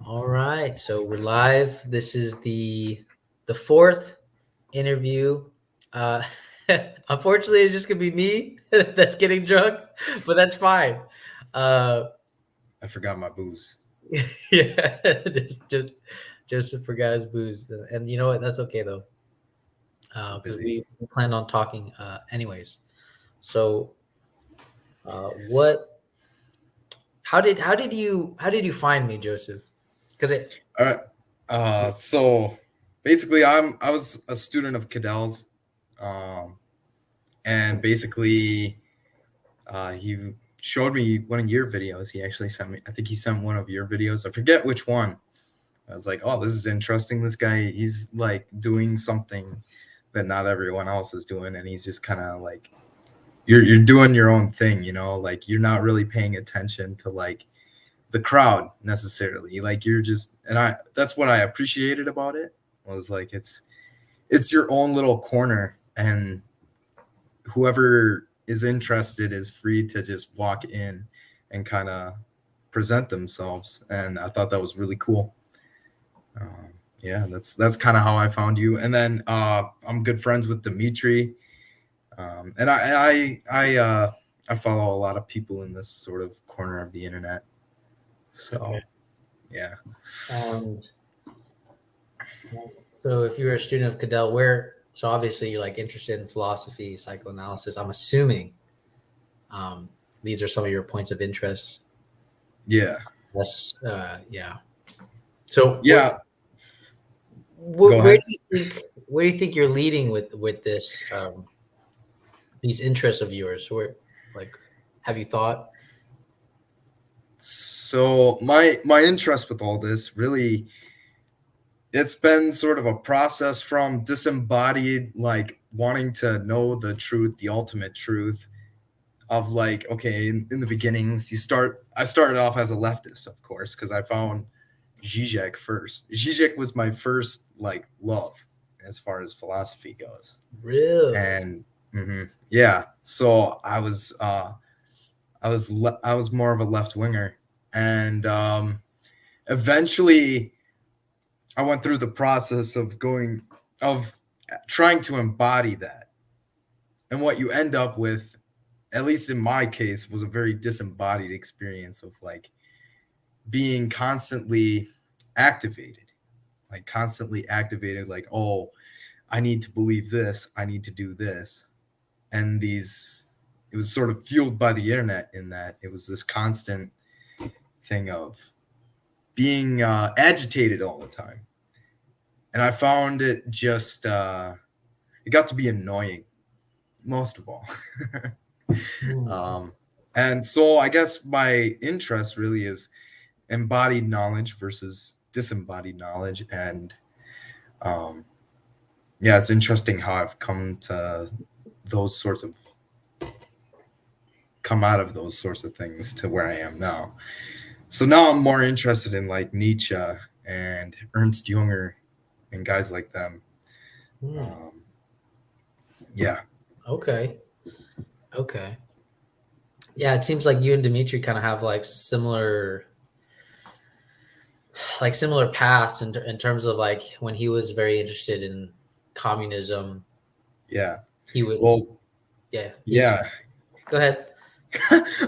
All right, so we're live. This is the fourth interview. Uh, Unfortunately, it's just gonna be me that's getting drunk, but that's fine. Uh, I forgot my booze. yeah, just Joseph forgot his booze, and you know what? That's okay though, So because busy. we planned on talking anyways. So, what? How did you find me, Joseph? Because it. All right. So basically, I was a student of Cadell's, um, and basically, he showed me one of your videos. He actually sent me. I think he sent one of your videos. I forget which one. I was like, oh, this is interesting. This guy, he's like doing something that not everyone else is doing, and he's just kind of like, you're doing your own thing, like you're not really paying attention to like the crowd necessarily. Like you're just, and that's what I appreciated about it, was like it's your own little corner, and whoever is interested is free to just walk in and kind of present themselves. And I thought that was really cool. Yeah, that's kind of how I found you. And then I'm good friends with Dimitri, and I follow a lot of people in this sort of corner of the internet. So Okay. yeah. Um, so if you were a student of Cadell, so obviously you're like interested in philosophy, psychoanalysis. I'm assuming these are some of your points of interest. Yeah. Yeah. So Yeah. Go where ahead. do you think you're leading with this these interests of yours? Where, like, have you thought? So my interest with all this, really, it's been sort of a process from disembodied, like wanting to know the truth, the ultimate truth of like, okay, in the beginnings, I started off as a leftist, of course, because I found Zizek first. Zizek was my first like love as far as philosophy goes. Really? And yeah, so I was more of a left winger, and eventually I went through the process of trying to embody that. And what you end up with, at least in my case, was a very disembodied experience of like being constantly activated, like, oh, I need to believe this, I need to do this. And it was sort of fueled by the internet, in that it was this constant thing of being agitated all the time. And I found it just, it got to be annoying, most of all. Hmm. And so I guess my interest really is embodied knowledge versus disembodied knowledge. And yeah, it's interesting how I've come out of those sorts of things to where I am now. So now I'm more interested in like Nietzsche and Ernst Junger and guys like them. Hmm. Yeah. Okay. Okay. Yeah, it seems like you and Dimitri kind of have similar paths in terms of like when he was very interested in communism, Yeah. he would Well, yeah, he was yeah. go ahead.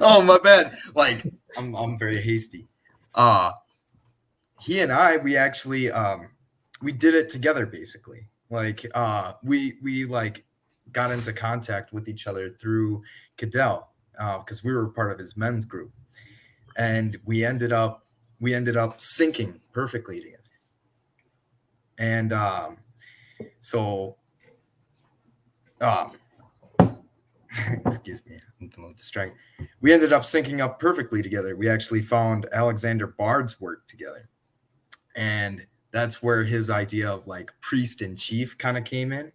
Oh, my bad. Like I'm very hasty. Uh he and I, we actually we did it together, basically. Like we like got into contact with each other through Cadell, because we were part of his men's group, and we ended up syncing perfectly together. And so um excuse me, I'm a little distracted. We ended up syncing up perfectly together. We actually found Alexander Bard's work together, and that's where his idea of like priest in chief kind of came in,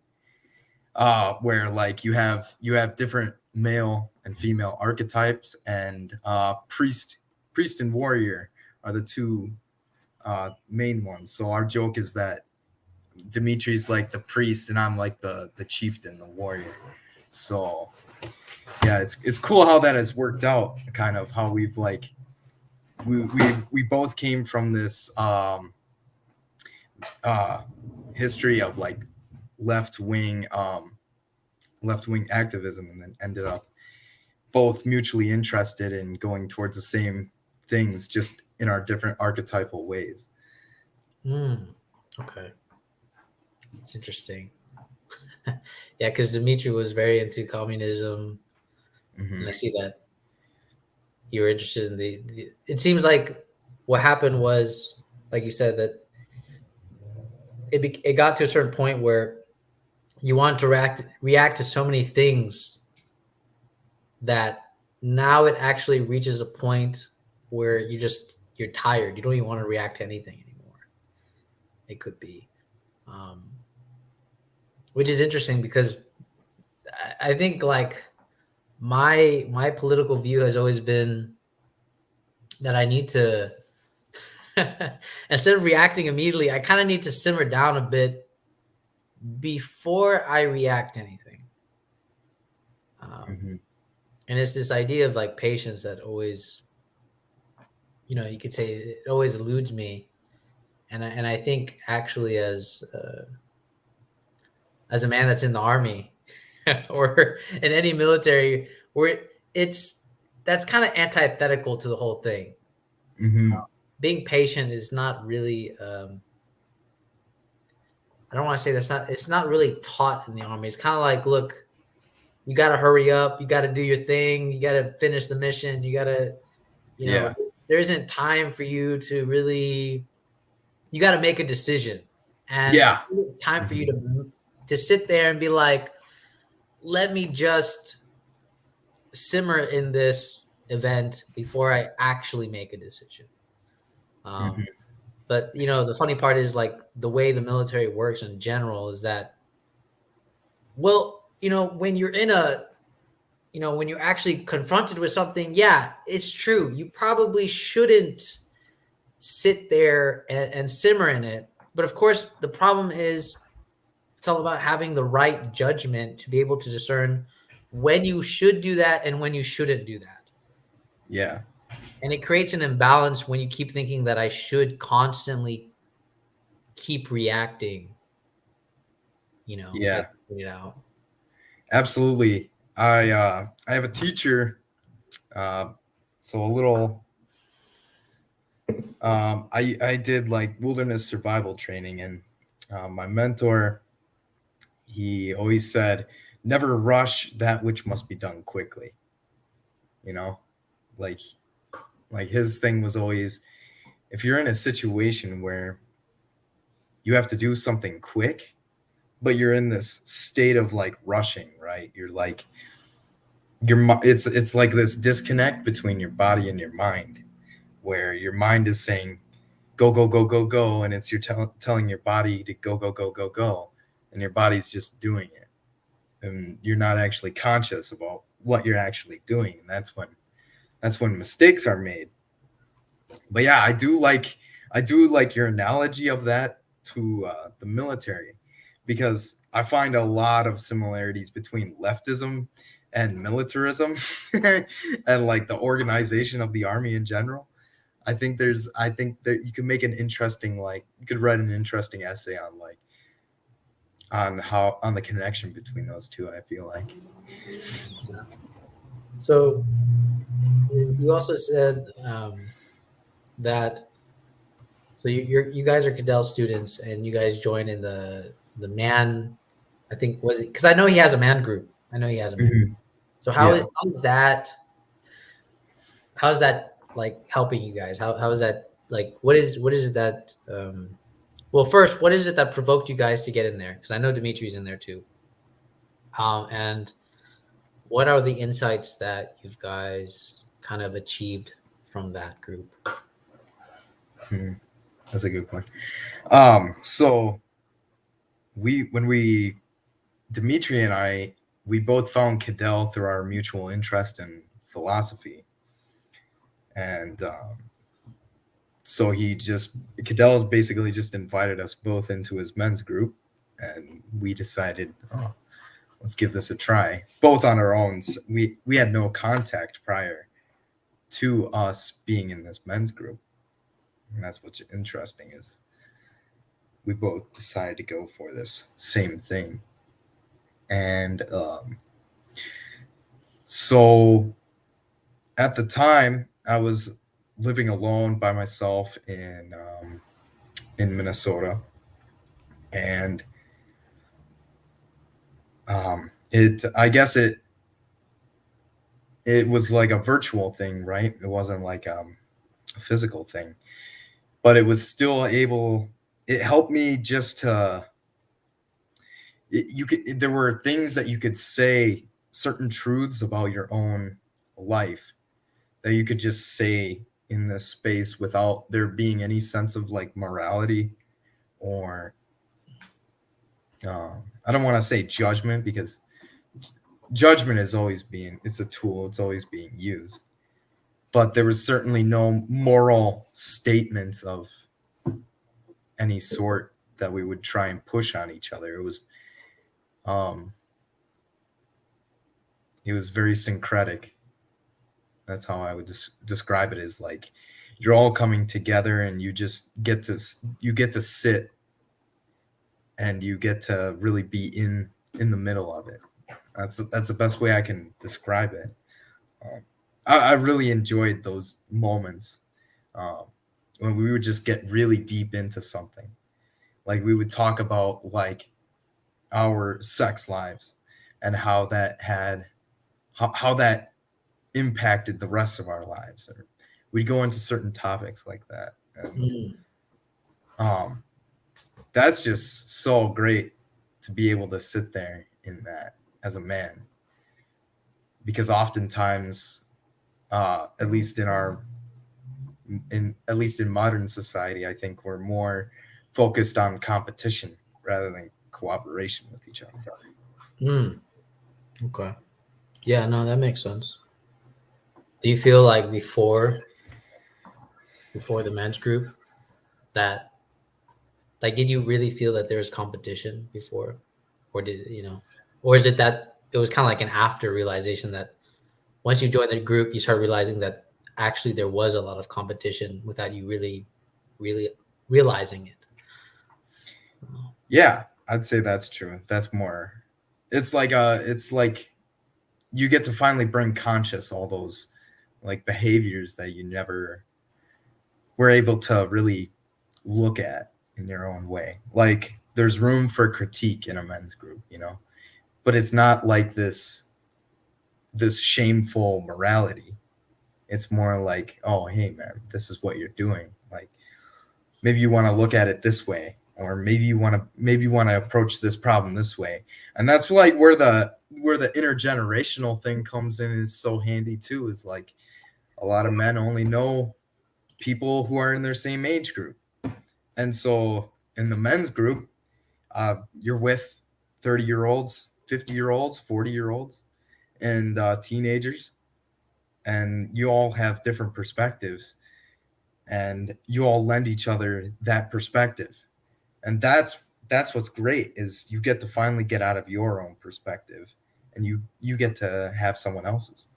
where like you have different male and female archetypes, and priest and warrior are the two main ones. So our joke is that Dimitri's like the priest, and I'm like the chieftain, the warrior. So yeah, it's cool how that has worked out, kind of how we've like we both came from this history of like left wing activism, and then ended up both mutually interested in going towards the same things, just in our different archetypal ways. Okay, it's interesting. Yeah, because Dimitri was very into communism, and I see that you were interested in the. It seems like what happened was, like you said, that it got to a certain point where you want to react to so many things that now it actually reaches a point where you're tired. You don't even want to react to anything anymore. It could be, which is interesting because I think like my political view has always been that I need to instead of reacting immediately, I kind of need to simmer down a bit before I react to anything. And it's this idea of like patience that always, you could say it always eludes me. And I think actually as a man that's in the army or in any military, where that's kind of antithetical to the whole thing. Being patient is not really, I don't want to say it's not really taught in the army. It's kind of like, look, you got to hurry up. You got to do your thing. You got to finish the mission. You got to, there isn't time for you to really, you got to make a decision, and time for you to sit there and be like, let me just simmer in this event before I actually make a decision. But the funny part is like the way the military works in general is that, well, when you're when you're actually confronted with something, yeah, it's true. You probably shouldn't sit there and simmer in it. But of course, the problem is it's all about having the right judgment to be able to discern when you should do that and when you shouldn't do that. Yeah. And it creates an imbalance when you keep thinking that I should constantly keep reacting, Yeah. it out. Absolutely. I have a teacher, so a little I did like wilderness survival training, and my mentor, he always said, never rush that which must be done quickly. Like his thing was always, if you're in a situation where you have to do something quick, but you're in this state of like rushing, right? You're like, it's like this disconnect between your body and your mind, where your mind is saying go go go go go, and it's telling your body to go go go go go, and your body's just doing it, and you're not actually conscious about what you're actually doing, and that's when mistakes are made. But yeah, I do like your analogy of that to the military, because I find a lot of similarities between leftism and militarism and like the organization of the army in general. I think there you could make an interesting, like, you could write an interesting essay on like on the connection between those two, I feel like. So you also said that so you guys are Cadell students, and you guys join in the man, I think, was it, because I know he has a man group. So how is that like helping you guys? How is that like, what is it that well, first, what is it that provoked you guys to get in there? Because I know Dimitri's in there too. And what are the insights that you guys kind of achieved from that group? That's a good point. So Dimitri and I, we both found Cadell through our mutual interest in philosophy. And so Cadell basically just invited us both into his men's group, and we decided, let's give this a try, both on our own. We had no contact prior to us being in this men's group. And that's what's interesting is we both decided to go for this same thing. And so at the time, I was living alone by myself in Minnesota, and I guess it was like a virtual thing, right? It wasn't like a physical thing, but it was still able. It helped me just to. There were things that you could say, certain truths about your own life that you could just say in this space without there being any sense of like morality or I don't want to say judgment, because judgment is always being, it's a tool, it's always being used, but there was certainly no moral statements of any sort that we would try and push on each other. It was very syncretic. That's how I would describe it, as like you're all coming together and you just get to sit and you get to really be in the middle of it. That's the best way I can describe it. I really enjoyed those moments when we would just get really deep into something. Like we would talk about like our sex lives and how that had how that impacted the rest of our lives. Or we'd go into certain topics like that. And that's just so great to be able to sit there in that as a man, because oftentimes at least in modern society, I think we're more focused on competition rather than cooperation with each other. Okay. Yeah, no, that makes sense. Do you feel like before the men's group that, like, did you really feel that there was competition before, or or is it that it was kind of like an after realization that once you joined the group, you start realizing that actually there was a lot of competition without you really realizing it? Yeah, I'd say that's true. That's more. It's like you get to finally bring conscious all those like behaviors that you never were able to really look at in your own way. Like there's room for critique in a men's group, but it's not like this shameful morality. It's more like, oh, hey man, this is what you're doing. Like maybe you want to look at it this way, or maybe you want to approach this problem this way. And that's like where the intergenerational thing comes in, is so handy too, is like a lot of men only know people who are in their same age group. And so in the men's group, you're with 30-year-olds, 50-year-olds, 40-year-olds, and teenagers, and you all have different perspectives, and you all lend each other that perspective. And that's what's great, is you get to finally get out of your own perspective, and you get to have someone else's,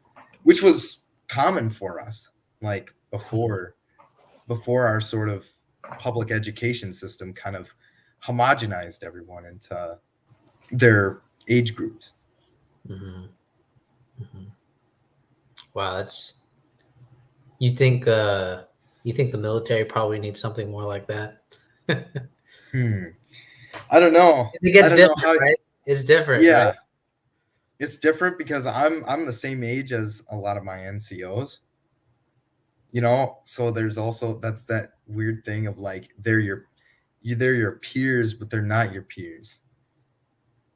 which was common for us, like before our sort of public education system kind of homogenized everyone into their age groups. Mm-hmm. Mm-hmm. Wow, you think the military probably needs something more like that? I don't know. I think it's different, right? It's different. Yeah, right? It's different because I'm the same age as a lot of my NCOs. So there's also that's that weird thing of like they're your peers, but they're not your peers.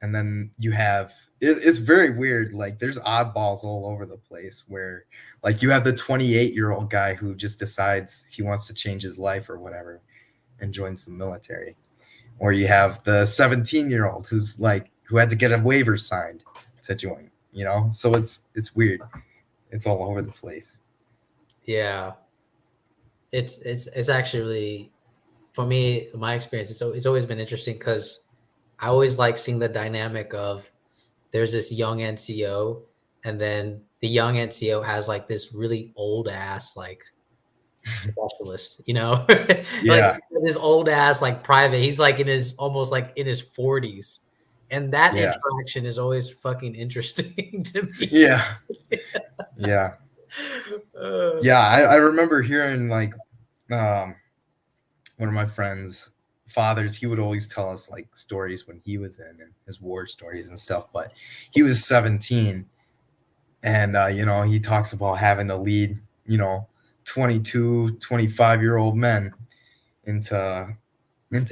And then you have it's very weird. Like there's oddballs all over the place, where like you have the 28-year-old guy who just decides he wants to change his life or whatever and joins the military. Or you have the 17-year-old who had to get a waiver signed to join, So it's weird. It's all over the place. Yeah. It's actually really, for me, my experience, it's always been interesting, because I always like seeing the dynamic of there's this young NCO and then the young NCO has like this really old ass like specialist, you know, like Yeah. this old ass like private. He's like in his almost like in his 40s, and that Yeah. interaction is always fucking interesting to me. Yeah. Yeah. Yeah. I remember hearing like one of my friends' fathers, he would always tell us like stories when he was in and his war stories and stuff. But he was 17, and he talks about having to lead 22, 25-year-old men into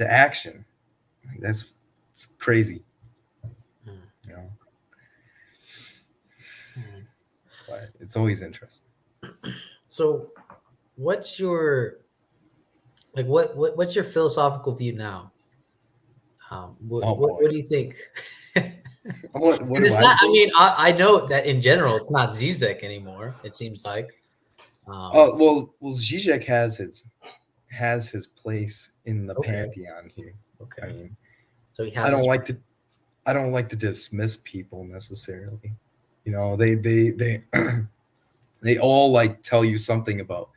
action. Like, it's crazy, you know. But it's always interesting. So, what's your like what's your philosophical view now? Oh boy. What do you think? What And do it's I not. I think? mean, I know that in general, it's not Zizek anymore. It seems like. Well, Zizek has his place in the Okay. pantheon here. I Okay. mean, So he I has. don't like to I don't like to dismiss people necessarily. They they all like tell you something about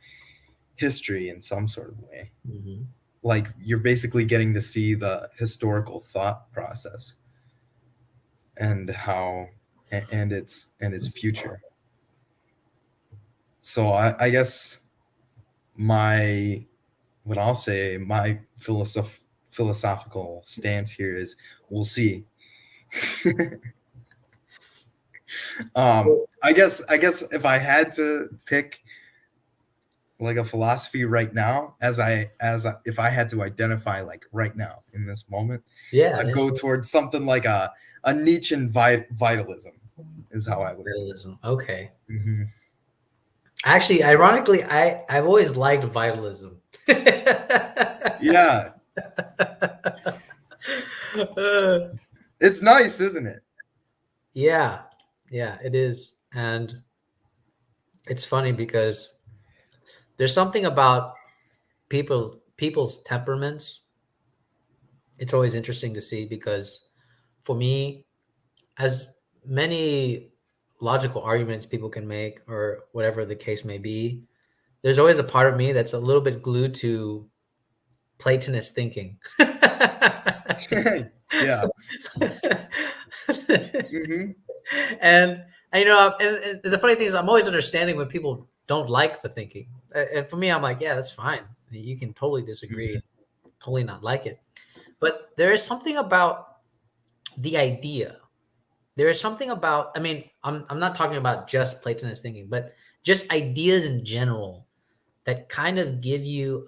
history in some sort of way. Mhm. Like you're basically getting to see the historical thought process and how and its future. So I guess my what I'll say my philosophical stance here is we'll see. I guess if I had to pick like a philosophy right now, if I had to identify like right now in this moment, Yeah. I'd go towards something like a Nietzschean vitalism is how I would put it. Vitalism. Okay. Hmm. Actually, ironically, I've always liked vitalism. Yeah, it's nice, isn't it? Yeah, yeah, it is, and it's funny because there's something about people's temperaments. It's always interesting to see because for me, as many logical arguments people can make or whatever the case may be, there's always a part of me that's a little bit glued to Platonist thinking. Yeah. Hmm. and, and you know, and the funny thing is, I'm always understanding when people don't like the thinking. And for me, I'm like, yeah, that's fine. You can totally disagree, Hmm. totally not like it. But there is something about the idea. There is something about. I mean, I'm not talking about just Platonist thinking, but just ideas in general that kind of give you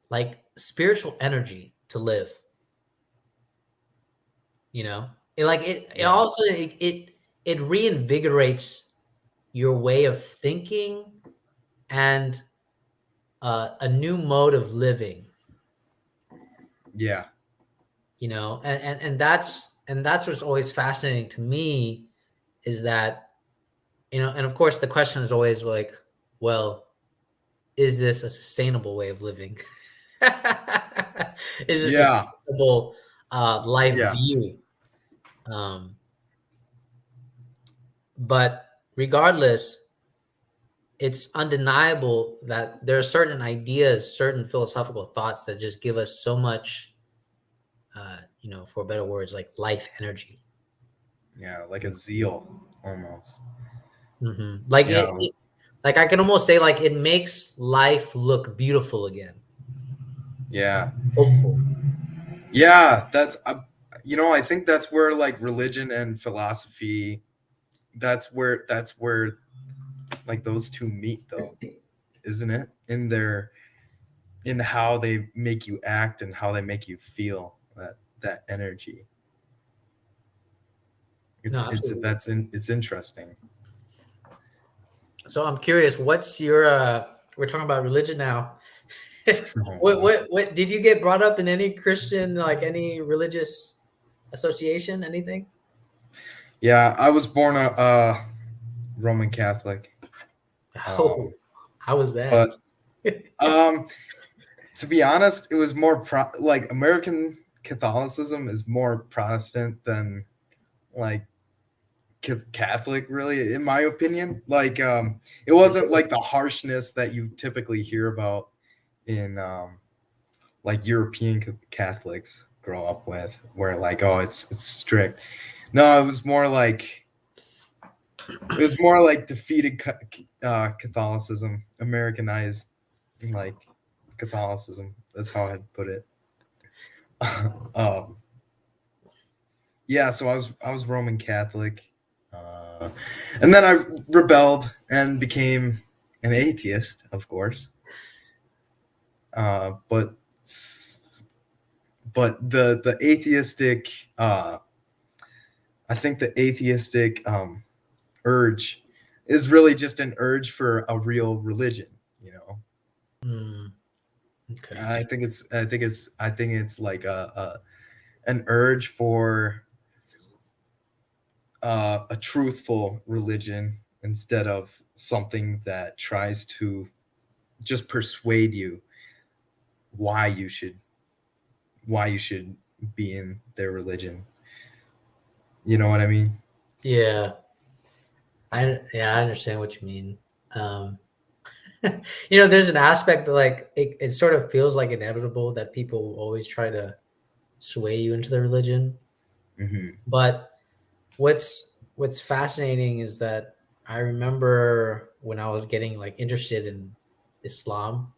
like spiritual energy to live. You know, it Yeah. also it reinvigorates your way of thinking and a new mode of living. Yeah. You know, and that's what's always fascinating to me is that, you know, and of course the question is always like, well, is this a sustainable way of living? Is this a Yeah. sustainable life Yeah. view? Um, but regardless, it's undeniable that there are certain ideas, certain philosophical thoughts that just give us so much, you know, for better words, like life energy. Yeah. Like a zeal almost. Like Yeah. like I can almost say like it makes life look beautiful again, Yeah. hopeful. Yeah. I think that's where like religion and philosophy, that's where like those two meet though, isn't it? In how they make you act and how they make you feel that energy. No, absolutely. It's interesting. So I'm curious, what's your we're talking about religion now. Oh, What did you get brought up in any Christian, like any religious association, anything? yeah, I was born a Roman Catholic. Oh, Um, how was that? but um, to be honest, it was more like American Catholicism is more Protestant than like Catholic, really, in my opinion. Like, it wasn't like the harshness that you typically hear about in like European Catholics grow up with, where like, oh, it's strict. No, it was more like defeated Catholicism, Americanized like Catholicism. That's how I'd put it. um, yeah, so I was Roman Catholic, and then I rebelled and became an atheist, of course. But the atheistic, I think the atheistic urge is really just an urge for a real religion. You know, Okay. I think it's like an urge for a truthful religion instead of something that tries to just persuade you why you should be in their religion. You know what I mean? Yeah. I understand what you mean. You know, there's an aspect that, like, it sort of feels like inevitable that people will always try to sway you into their religion. Mm-hmm. But what's fascinating is that I remember when I was getting like interested in Islam,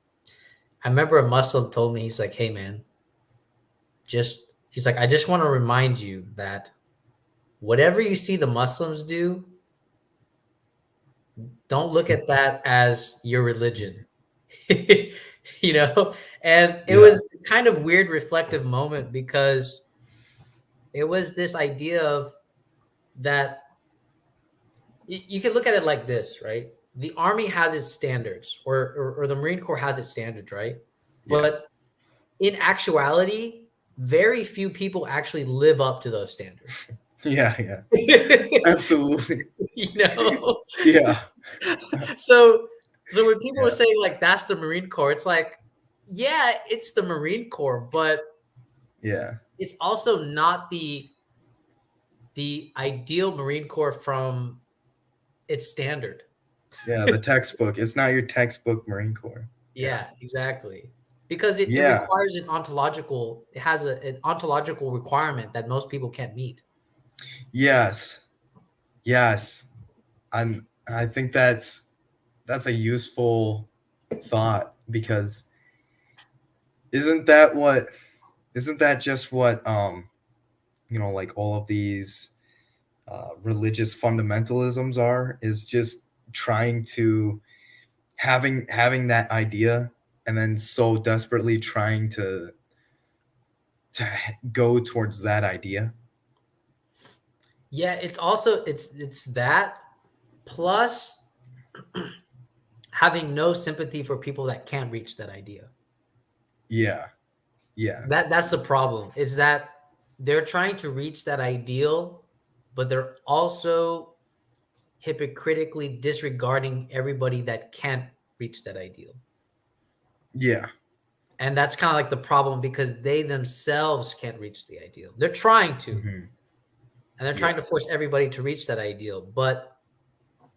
I remember a Muslim told me, he's like, "Hey man, he's like, I just want to remind you that whatever you see the Muslims do, don't look at that as your religion." You know, and it Yeah. was kind of weird reflective moment because it was this idea of that you can look at it like this, right? The army has its standards, or the Marine Corps has its standards, right? Yeah. But in actuality, very few people actually live up to those standards. Yeah. Absolutely. You know? Yeah. So when people are Yeah. saying like that's the Marine Corps, it's like, yeah, it's the Marine Corps, but Yeah. it's also not the ideal Marine Corps from its standard. Yeah. The textbook. It's not your textbook Marine Corps. Yeah. Yeah, exactly. Because it Yeah. requires it has an ontological requirement that most people can't meet. Yes. Yes. I think that's a useful thought, because isn't that just what like all of these religious fundamentalisms is just trying to having that idea and then so desperately trying to go towards that idea. Yeah, it's also it's that plus having no sympathy for people that can't reach that idea. Yeah. That's the problem. Is that they're trying to reach that ideal, but they're also hypocritically disregarding everybody that can't reach that ideal. Yeah. And that's kind of like the problem because they themselves can't reach the ideal. They're trying to, Mm-hmm. and they're trying to force everybody to reach that ideal, but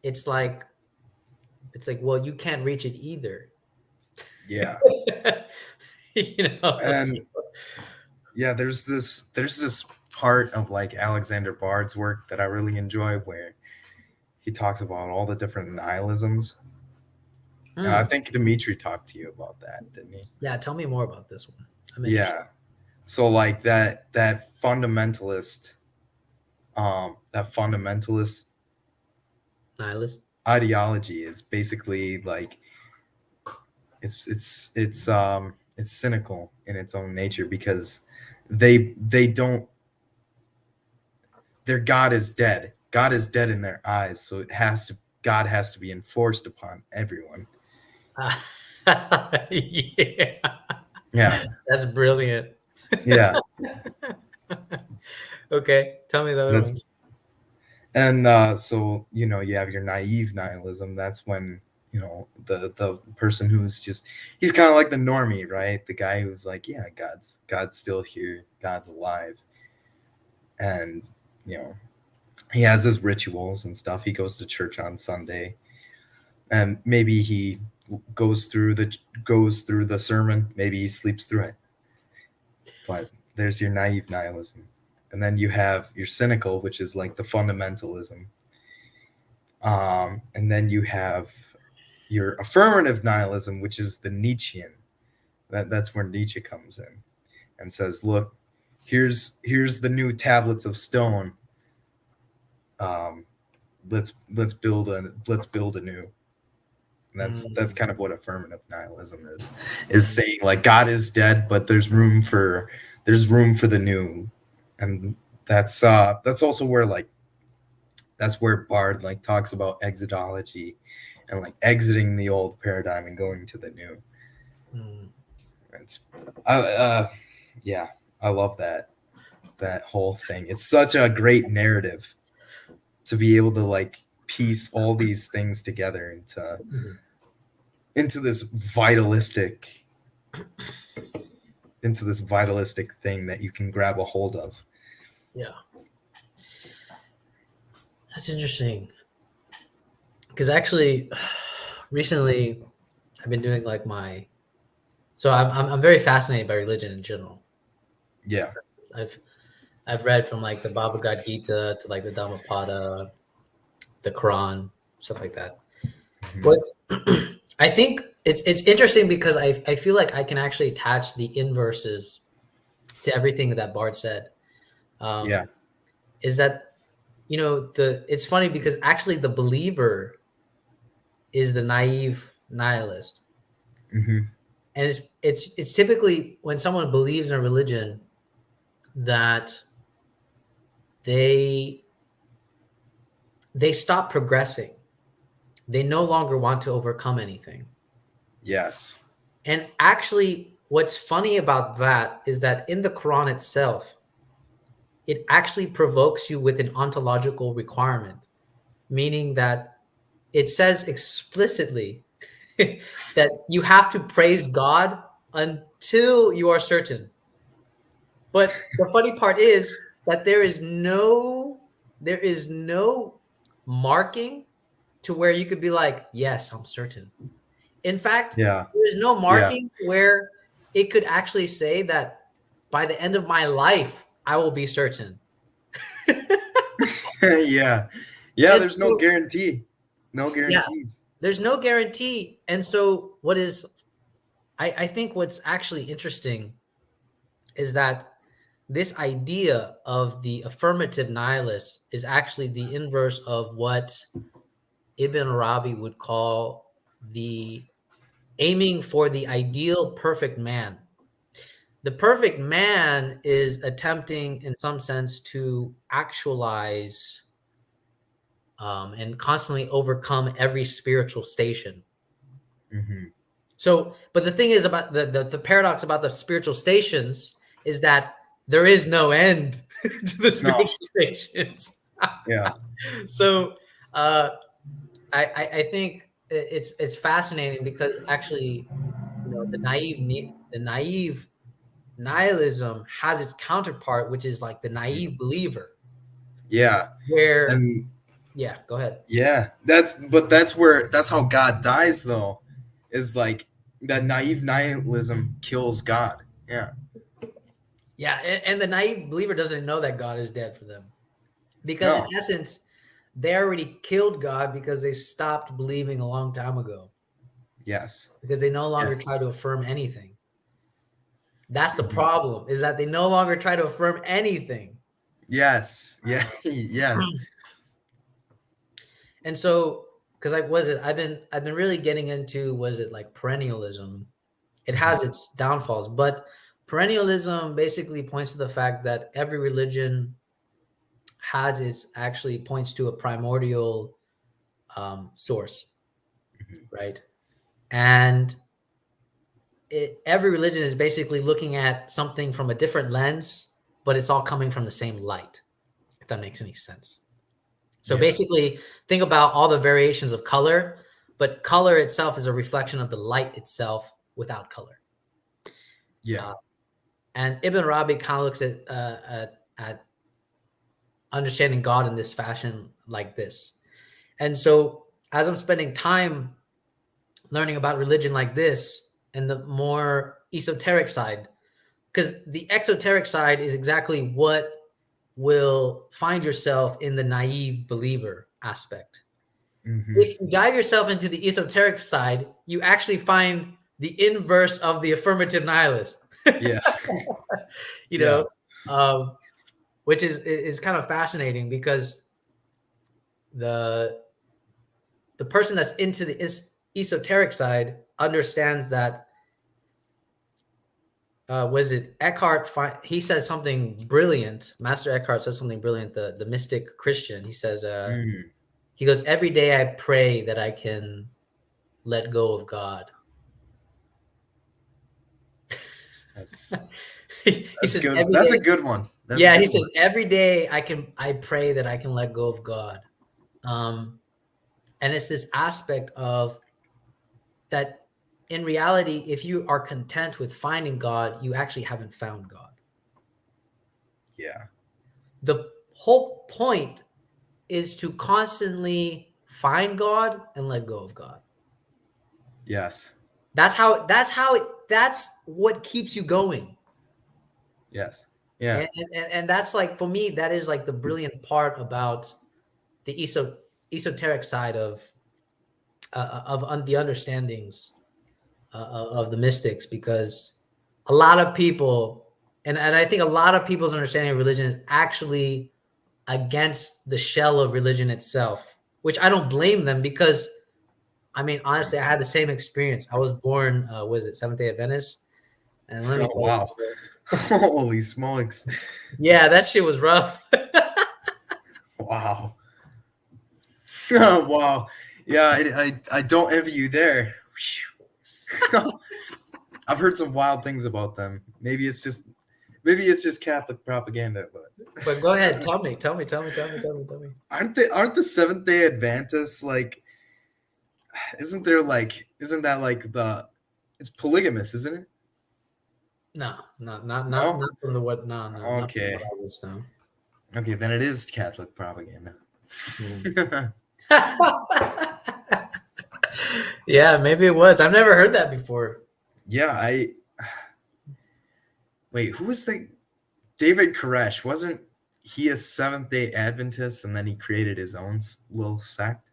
it's like well, you can't reach it either. Yeah. You know, And yeah, there's this part of like Alexander Bard's work that I really enjoy, where he talks about all the different nihilisms. I think Dimitri talked to you about that, didn't he? Yeah, tell me more about this one. Yeah. So like that fundamentalist Nihilist ideology is basically like it's cynical in its own nature, because they don't their God is dead. God is dead in their eyes, so God has to be enforced upon everyone. Yeah. Yeah. That's brilliant. Yeah. Okay, tell me the other ones. And so you have your naive nihilism. That's when the person who's he's kind of like the normie, right? The guy who's like, yeah, God's still here, God's alive, and he has his rituals and stuff. He goes to church on Sunday, and maybe he goes through the sermon. Maybe he sleeps through it. But there's your naive nihilism, and then you have your cynical, which is like the fundamentalism. And then you have your affirmative nihilism, which is the Nietzschean. That's where Nietzsche comes in and says, "Look, here's the new tablets of stone. Let's build a new." And that's kind of what affirmative nihilism is saying, like, God is dead, but there's room for the new. And that's also where, like, that's where Bard, like, talks about exodology and, like, exiting the old paradigm and going to the new. It's yeah, I love that whole thing. It's such a great narrative to be able to, like, piece all these things together into this vitalistic thing that you can grab a hold of. Yeah, that's interesting. Because actually, recently, I've been doing like so I'm very fascinated by religion in general. Yeah. I've read from like the Bhagavad Gita to like the Dhammapada, the Quran, stuff like that. Mhm. What I think it's interesting because I feel like I can actually attach the inverses to everything that Bard said. Yeah. Is that, you know, it's funny because actually the believer is the naive nihilist. Mm-hmm. And it's typically when someone believes in a religion that they stop progressing. They no longer want to overcome anything. Yes. And actually, what's funny about that is that in the Quran itself, it actually provokes you with an ontological requirement, meaning that it says explicitly that you have to praise God until you are certain. But the funny part is that there is no marking to where you could be like, yes, I'm certain. In fact, Yeah. there is no Yeah. marking where it could actually say that by the end of my life, I will be certain. Yeah. Yeah. And There's no so, guarantee. No yeah, guarantees. there's no guarantee. And so I think what's actually interesting is that this idea of the affirmative nihilist is actually the inverse of what Ibn Arabi would call the aiming for the ideal perfect man. The perfect man is attempting, in some sense, to actualize and constantly overcome every spiritual station. Mm-hmm. So, but the thing is about the paradox about the spiritual stations is that there is no end to the No. spiritual stations. Yeah. So, I think it's fascinating because actually, you know, the naive nihilism has its counterpart, which is like the naive believer, Yeah. where And yeah, go ahead. yeah, that's how God dies, though, is like that naive nihilism kills God. Yeah. Yeah, and the naive believer doesn't know that God is dead for them because in No. essence, they already killed God because they stopped believing a long time ago Yes. because they no longer Yes. try to affirm anything. That's the Mhm. problem, is that they no longer try to affirm anything. Yes. Yeah. Yes. And so, because like, was it? I've been really getting into, was it like perennialism? It has its downfalls, but perennialism basically points to the fact that every religion has its actually points to a primordial source, Mhm. right? And every religion is basically looking at something from a different lens, but it's all coming from the same light, if that makes any sense. So Yeah. basically, think about all the variations of color, but color itself is a reflection of the light itself without color. Yeah. Uh, and Ibn Arabi kind of looks at understanding God in this fashion like this. And so as I'm spending time learning about religion like this and the more esoteric side, because the exoteric side is exactly what will find yourself in the naive believer aspect. Mm-hmm. If you dive yourself into the esoteric side, you actually find the inverse of the affirmative nihilist. Yeah. You Yeah. know, which is kind of fascinating because the person that's into the esoteric side understands that was it Eckhart? He says something brilliant. Master Eckhart says something brilliant. The mystic Christian. He says, Mm. he goes, every day I pray that I can let go of God. That's He that's says good. every That's a day. good one. That's a Yeah, he good says one. every day I pray that I can let go of God. And it's this aspect of that in reality, if you are content with finding God, you actually haven't found God. Yeah. The whole point is to constantly find God and let go of God. Yes. That's what keeps you going. Yes. Yeah. And that's like, for me, that is like the brilliant part about the esoteric side of the understandings of the mystics, because a lot of people, and I think a lot of people's understanding of religion is actually against the shell of religion itself, which I don't blame them, because I mean, honestly, I had the same experience. I was born, was it Seventh Day Adventist? And let me Oh, tell you, wow. Holy smokes. yeah, that shit was rough. Wow. Wow. Yeah, I don't envy you there. I've heard some wild things about them. Maybe it's just Catholic propaganda, but But go ahead, tell me. aren't the Seventh Day Adventists like? Isn't that like the? It's polygamous, isn't it? No, No. not from the what? No, not from what Okay. I was. No. Okay, then it is Catholic propaganda. Hmm. Yeah, maybe it was. I've never heard that before. Yeah, wait. Who was the David Koresh? Wasn't he a Seventh Day Adventist, and then he created his own little sect?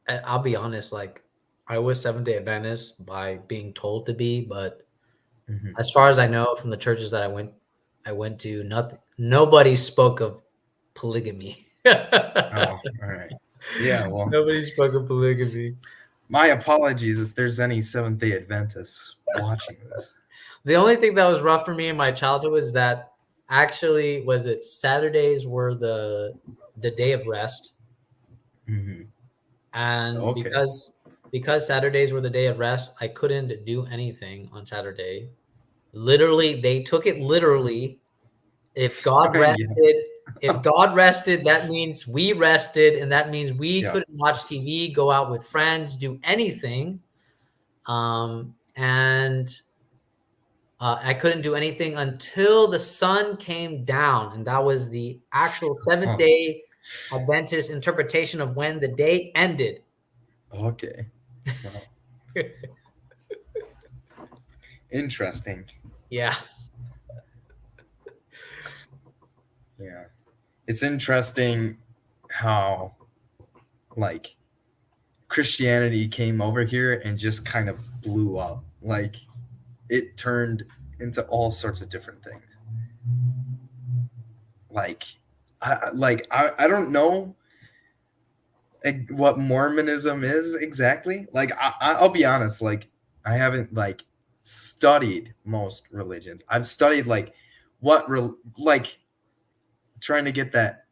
I'll be honest. Like, I was Seventh Day Adventist by being told to be, but Hmm. as far as I know, from the churches that I went to, nothing. Nobody spoke of polygamy. Oh, all right. Yeah. Well, Nobody spoke of polygamy. my apologies if there's any Seventh Day Adventists watching this. The only thing that was rough for me in my childhood was that actually was it Saturdays were the day of rest, Hmm. and Okay. because Saturdays were the day of rest, I couldn't do anything on Saturday. Literally, they took it literally. If God Yeah. rested, that means we rested, and that means we Yeah. couldn't watch TV, go out with friends, do anything. And I couldn't do anything until the sun came down, and that was the actual Seventh Oh, Day Adventist interpretation of when the day ended. okay. Well, interesting. Yeah. Yeah. It's interesting how like Christianity came over here and just kind of blew up. Like it turned into all sorts of different things. Like I don't know what Mormonism is exactly. Like I'll be honest, like I haven't like studied most religions. I've studied like like trying to get that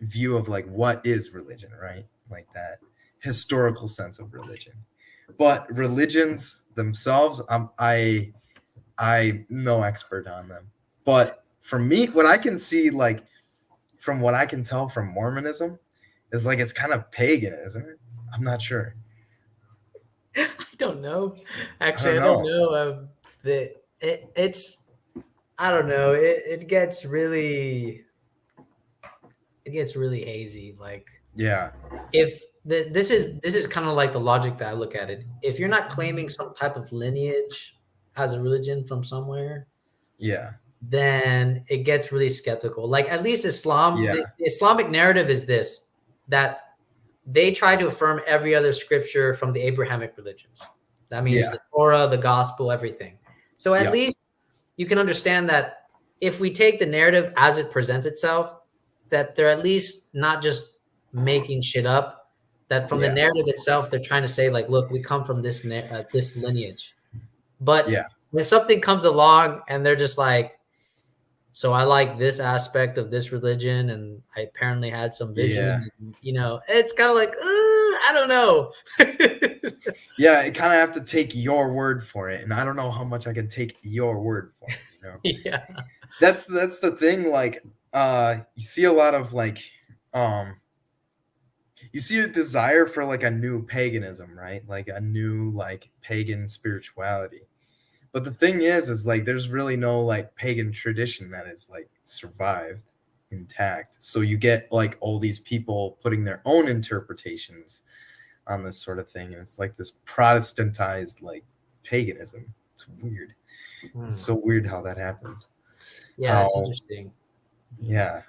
view of like what is religion, right? Like that historical sense of religion. But religions themselves, I'm no expert on them. But for me, what I can see, like from what I can tell from Mormonism, is like it's kind of pagan, isn't it? I'm not sure. I don't know. I don't Actually, I don't know. know. It's I don't know. It gets really. it gets really hazy. Like Yeah. if this is kind of like the logic that I look at it. If you're not claiming some type of lineage as a religion from somewhere, Yeah. then it gets really skeptical. Like at least Islam, Yeah. the Islamic narrative is this, that they try to affirm every other scripture from the Abrahamic religions. That means Yeah. the Torah, the gospel, everything. So at Yeah. least you can understand that if we take the narrative as it presents itself, that they're at least not just making shit up. That from the Yeah. narrative itself, they're trying to say like, look, we come from this lineage. But Yeah. when something comes along and they're just like, so I like this aspect of this religion, and I apparently had some Yeah. vision. You know, it's kind of like, I don't know. Yeah. I kind of have to take your word for it, and I don't know how much I can take your word for it. You know, Yeah. that's the thing. Like, you see a lot of like, you see a desire for like a new paganism, right? Like a new like pagan spirituality. But the thing is like there's really no like pagan tradition that is like survived intact. So you get like all these people putting their own interpretations on this sort of thing, and it's like this Protestantized like paganism. It's weird. It's so weird how that happens. Yeah, it's How interesting. yeah,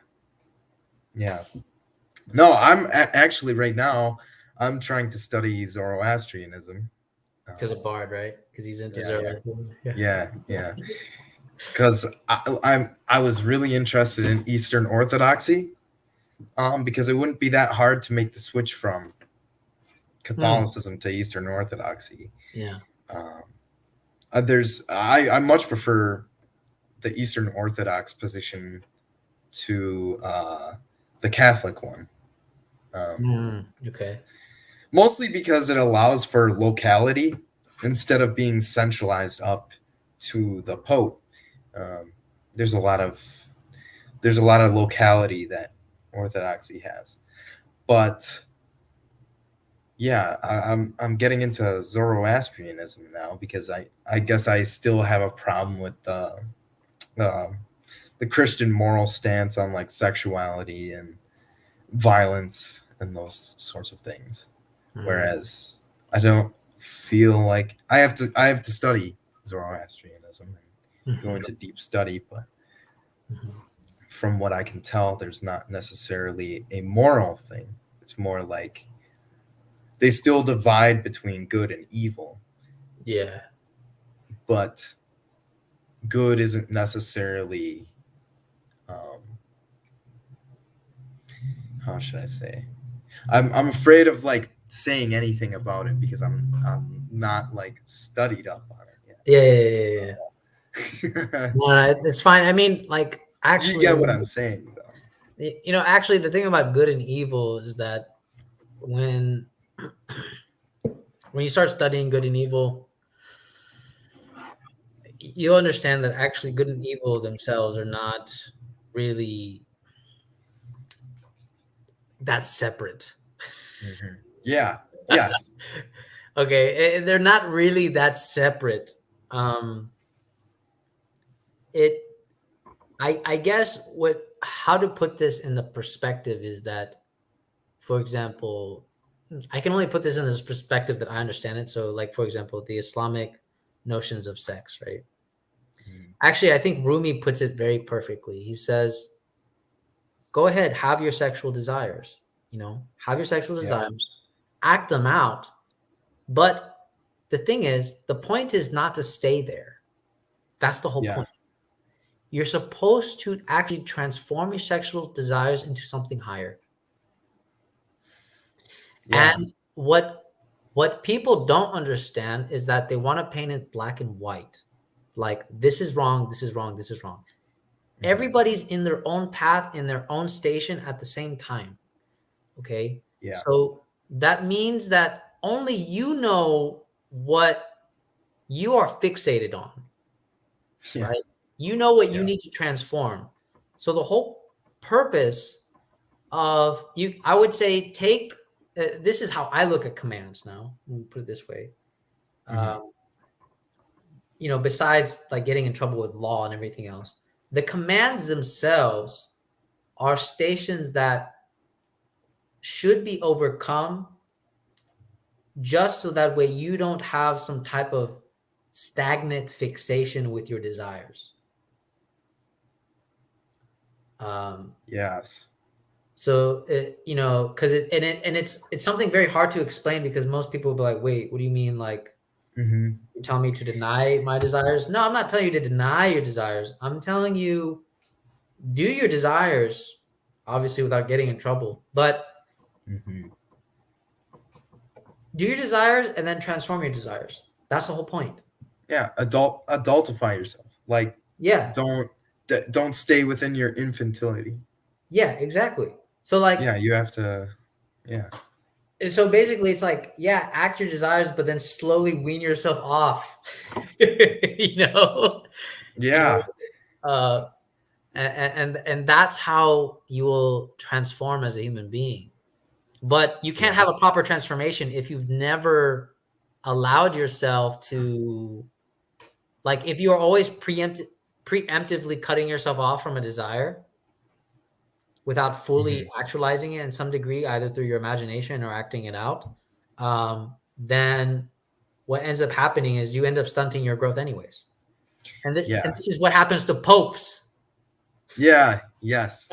yeah. No, I'm actually right now I'm trying to study Zoroastrianism. Because of Bard, right? Because he's into Yeah, yeah, Zoroastrianism. Yeah. yeah. Because I was really interested in Eastern Orthodoxy, because it wouldn't be that hard to make the switch from Catholicism to Eastern Orthodoxy. Yeah. I much prefer the Eastern Orthodox position to the Catholic one. Okay. Mostly because it allows for locality instead of being centralized up to the Pope. There's a lot of locality that Orthodoxy has, but yeah, I'm getting into Zoroastrianism now because I guess I still have a problem with the Christian moral stance on like sexuality and violence and those sorts of things. Whereas I don't feel like I have to study Zoroastrianism and go into deep study, but from what I can tell, there's not necessarily a moral thing. It's more like they still divide between good and evil, Yeah. but good isn't necessarily how should I say? I'm afraid of like saying anything about it because I'm not like studied up on it Yeah. yet. No, it's fine. I mean, like, You actually, get what I'm saying, though. actually, the thing about good and evil is that when you start studying good and evil, you'll understand that actually good and evil themselves are not really that separate. Mm-hmm. Yeah. Yes. Okay, they're not really that separate. Um, it, I guess how to put this in the perspective is that, for example, I can only put this in this perspective that I understand it. So, like, for example, the Islamic notions of sex, right? Actually, I think Rumi puts it very perfectly. He says, go ahead, have your sexual desires, have your sexual Yeah. desires, act them out. But the thing is, the point is not to stay there. That's the whole Yeah. point. You're supposed to actually transform your sexual desires into something higher. Yeah. And what people don't understand is that they want to paint it black and white. Like, this is wrong, this is wrong, this is wrong. Everybody's in their own path, in their own station at the same time. Okay? Yeah. So that means that only you know what you are fixated on, Yeah. right? You know what you Yeah. need to transform. So the whole purpose of I would say, this is how I look at commands now. Let me put it this way. Besides like getting in trouble with law and everything else, the commands themselves are stations that should be overcome just so that way you don't have some type of stagnant fixation with your desires. Yes. So because it's something very hard to explain, because most people will be like, wait, what do you mean? Like, Mm-hmm. you tell me to deny my desires? No, I'm not telling you to deny your desires. I'm telling you, do your desires, obviously without getting in trouble, but Mm-hmm. do your desires and then transform your desires. That's the whole point. Yeah, adultify yourself. Like, Yeah. don't stay within your infantility. Yeah, exactly. So like, Yeah, you have to. Yeah. so basically it's like, yeah, act your desires, but then slowly wean yourself off. you know, you know, Yeah. uh, and that's how you will transform as a human being. But you can't Yeah. have a proper transformation if you've never allowed yourself to, like, if you are always preemptively cutting yourself off from a desire without fully Mm-hmm. actualizing it in some degree, either through your imagination or acting it out, then what ends up happening is you end up stunting your growth anyways. And Yeah. this is what happens to popes. Yeah. Yes.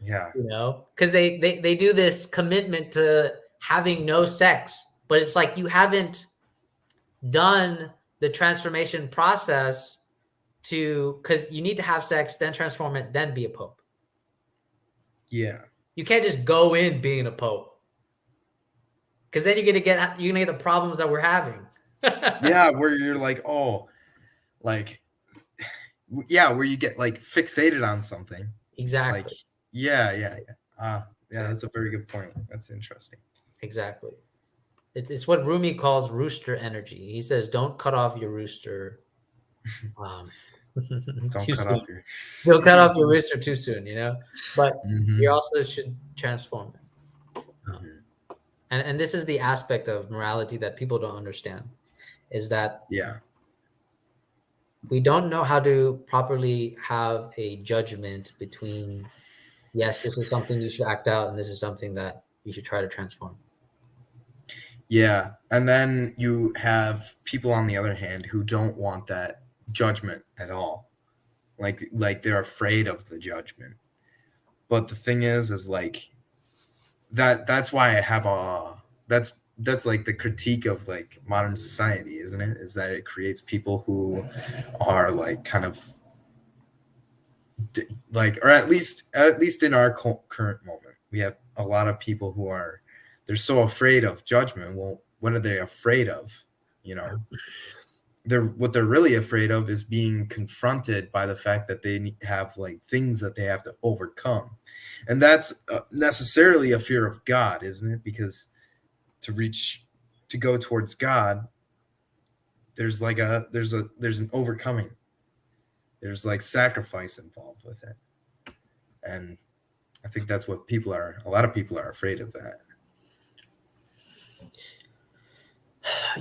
Yeah. Because they do this commitment to having no sex, but it's like you haven't done the transformation process because you need to have sex, then transform it, then be a pope. Yeah. You can't just go in being a pope, because then you're gonna get the problems that we're having. Yeah. Where you're like, oh, like, yeah, where you get like fixated on something. Like, Exactly. yeah. Yeah, Exactly. that's a very good point. That's interesting. Exactly. It's what Rumi calls rooster energy. He says, "Don't cut off your rooster um, Don't too cut soon. off your. Don't cut off your rooster too soon." But you Mm-hmm. also should transform it. Um, Mm-hmm. and this is the aspect of morality that people don't understand, is that Yeah. we don't know how to properly have a judgment between, yes, this is something you should act out, and this is something that you should try to transform. Yeah. And then you have people on the other hand who don't want that judgment at all. Like they're afraid of the judgment. But the thing is like that's why I have that's like the critique of like modern society, isn't it? Is that it creates people who are like kind of like, or at least in our current moment, we have a lot of people who are, they're so afraid of judgment. Well, what are they afraid of? You know, what they're really afraid of is being confronted by the fact that they have like things that they have to overcome, and that's necessarily a fear of God, isn't it? Because to go towards God, there's like there's an overcoming, there's like sacrifice involved with it, and I think that's what a lot of people are afraid of that.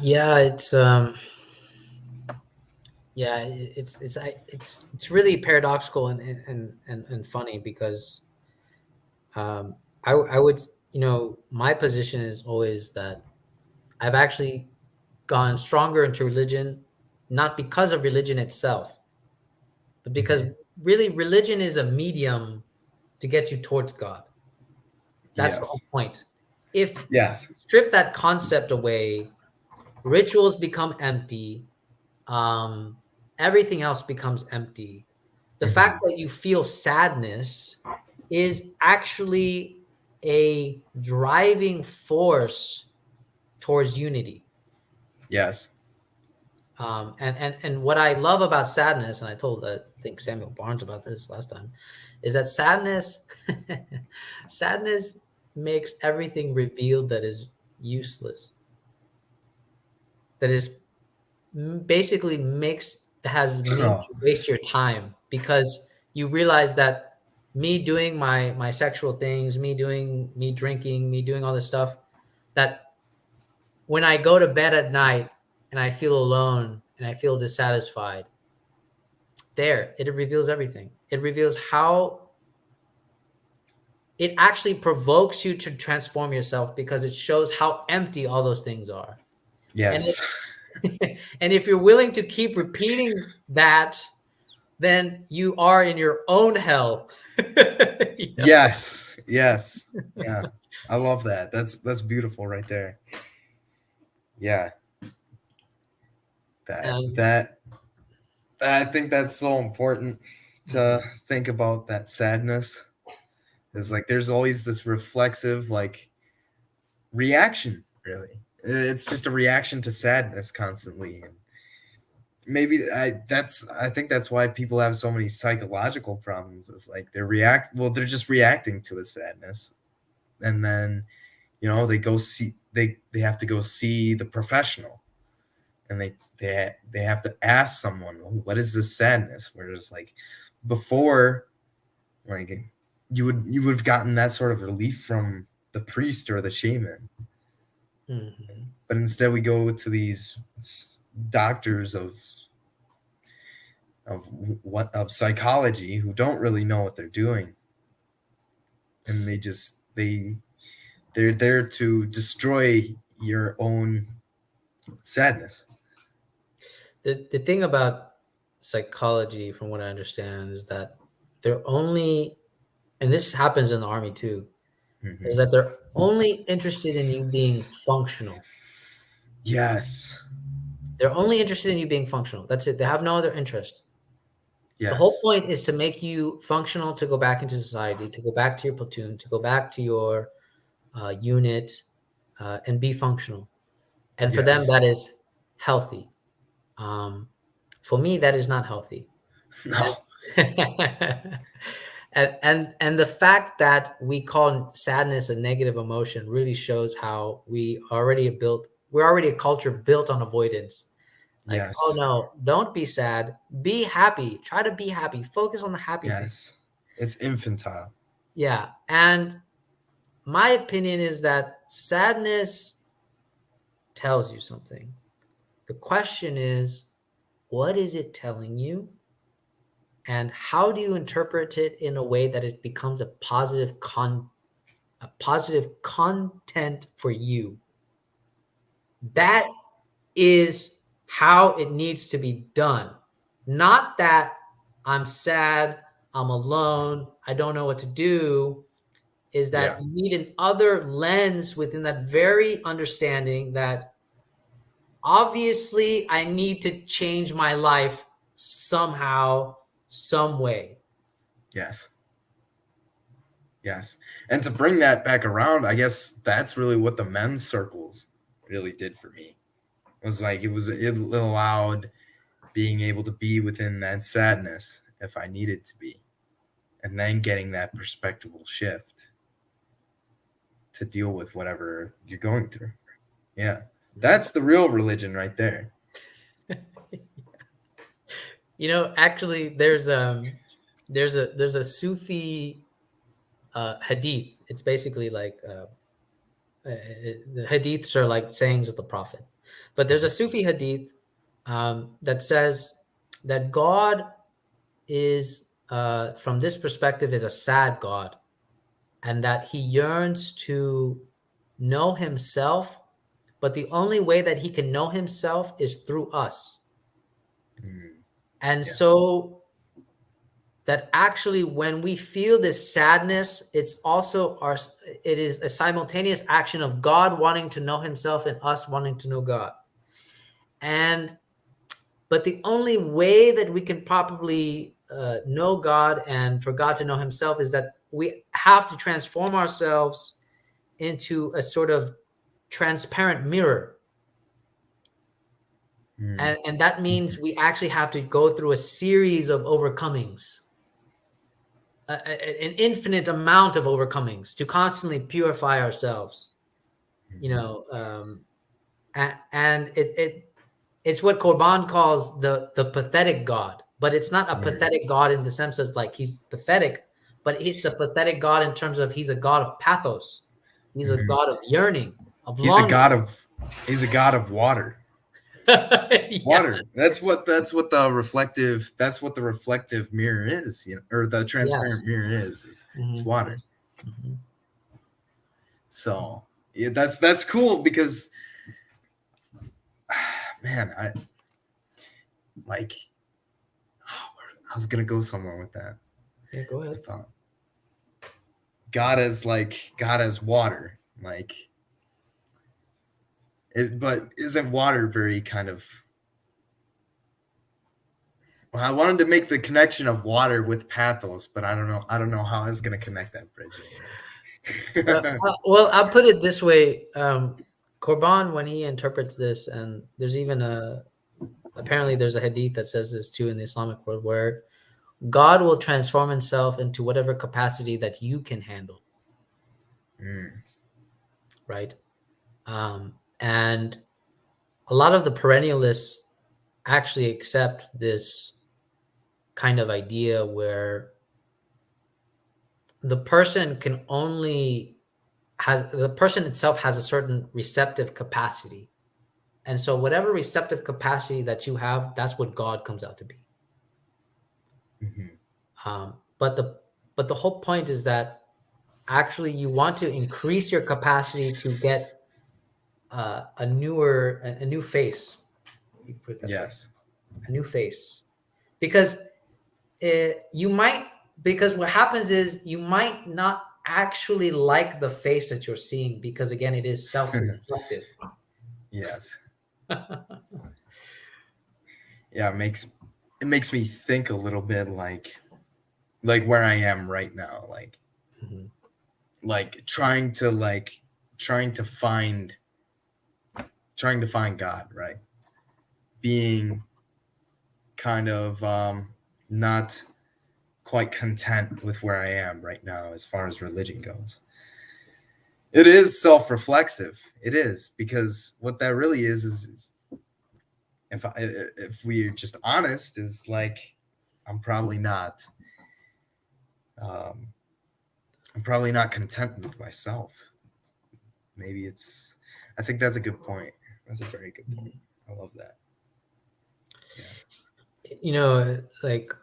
Yeah, it's really paradoxical and funny, because I would, my position is always that I've actually gone stronger into religion, not because of religion itself, but because Mhm. really religion is a medium to get you towards God. That's the Yes. whole point. If Yes. strip that concept away, rituals become empty. Everything else becomes empty. The fact Mhm. that you feel sadness is actually a driving force towards unity. Yes. And what I love about sadness, and I told I think Samuel Barnes about this last time, is that sadness makes everything revealed that is useless. That is basically has made Oh. you waste your time, because you realize that me doing my sexual things, me drinking, me doing all this stuff, that when I go to bed at night and I feel alone and I feel dissatisfied, it reveals everything. It reveals how it actually provokes you to transform yourself because it shows how empty all those things are. And Yes. and if you're willing to keep repeating that, then you are in your own hell. You know? Yes. Yes. Yeah. I love that. That's beautiful right there. Yeah. That I think that's so important to think about, that sadness. It's like there's always this reflexive like reaction, really. It's just a reaction to sadness constantly. And maybe I think that's why people have so many psychological problems. It's like they're just reacting to a sadness. And then, they have to go see the professional, and they have to ask someone, what is this sadness? Whereas like before, like you would have gotten that sort of relief from the priest or the shaman. Mm-hmm. But instead we go to these doctors of psychology who don't really know what they're doing, and they're there to destroy your own sadness. The thing about psychology, from what I understand, is that they're only, and this happens in the army too, is that they're only interested in you being functional. Yes. They're only interested in you being functional. That's it. They have no other interest. Yes. The whole point is to make you functional, to go back into society, to go back to your platoon, to go back to your unit, and be functional. And for them, that is healthy. For me, that is not healthy. No. And the fact that we call sadness a negative emotion really shows how we're already a culture built on avoidance. Like, Yes. oh no, don't be sad. Be happy. Try to be happy. Focus on the happy things. Yes. It's infantile. Yeah. And my opinion is that sadness tells you something. The question is, what is it telling you? And how do you interpret it in a way that it becomes a positive content for you? That is how it needs to be done. Not that I'm sad, I'm alone, I don't know what to do. Is that you need an other lens within that very understanding that obviously I need to change my life somehow, some way. Yes. Yes. And to bring that back around, I guess that's really what the men's circles really did for me. It was like it allowed being able to be within that sadness if I needed to be, and then getting that perspectival shift to deal with whatever you're going through. Yeah. That's the real religion right there. Actually there's a Sufi hadith. It's basically like the hadiths are like sayings of the prophet. But there's a Sufi hadith that says that God is, from this perspective, is a sad God, and that he yearns to know himself, but the only way that he can know himself is through us. And so that actually when we feel this sadness, it is a simultaneous action of God wanting to know himself and us wanting to know God. But the only way that we can probably know God and for God to know himself is that we have to transform ourselves into a sort of transparent mirror. And that means we actually have to go through a series of overcomings, an infinite amount of overcomings to constantly purify ourselves. And it's what Korban calls the pathetic God, but it's not a pathetic God in the sense of like he's pathetic, but it's a pathetic God in terms of he's a God of pathos. He's a God of yearning, of longing. He's a God of water. Water. That's what the reflective mirror is, or the transparent mirror is. It's water. Mhm. So yeah, that's cool because, man, I like. I was gonna go somewhere with that. Yeah, go I ahead. thought God as water, like it, but isn't water very kind of? Well, I wanted to make the connection of water with pathos, but I don't know. I don't know how I was gonna connect that bridge anymore. Well, I'll put it this way. Korban, when he interprets this, and there's even apparently there's a hadith that says this too in the Islamic world, where God will transform himself into whatever capacity that you can handle, Mm, right? And a lot of the perennialists actually accept this kind of idea where the person can only has the person itself has a certain receptive capacity. And so whatever receptive capacity that you have, that's what God comes out to be. mhm. Um, but the but the whole point is that actually you want to increase your capacity to get a new face. You can put it that way, Yes. a new face, because you might because what happens is you might not actually like the face that you're seeing because again it is self-reflective. Yes. Yeah. It makes me think a little bit like where I am right now, Mhm. like trying to find God, right? Being kind of not quite content with where I am right now as far as religion goes. It is self-reflexive. It is, because what that really is if we're just honest, is like I'm probably not um, I'm probably not content with myself. Maybe it's. I think that's a good point. That's a very good point. I love that. Yeah. You know, like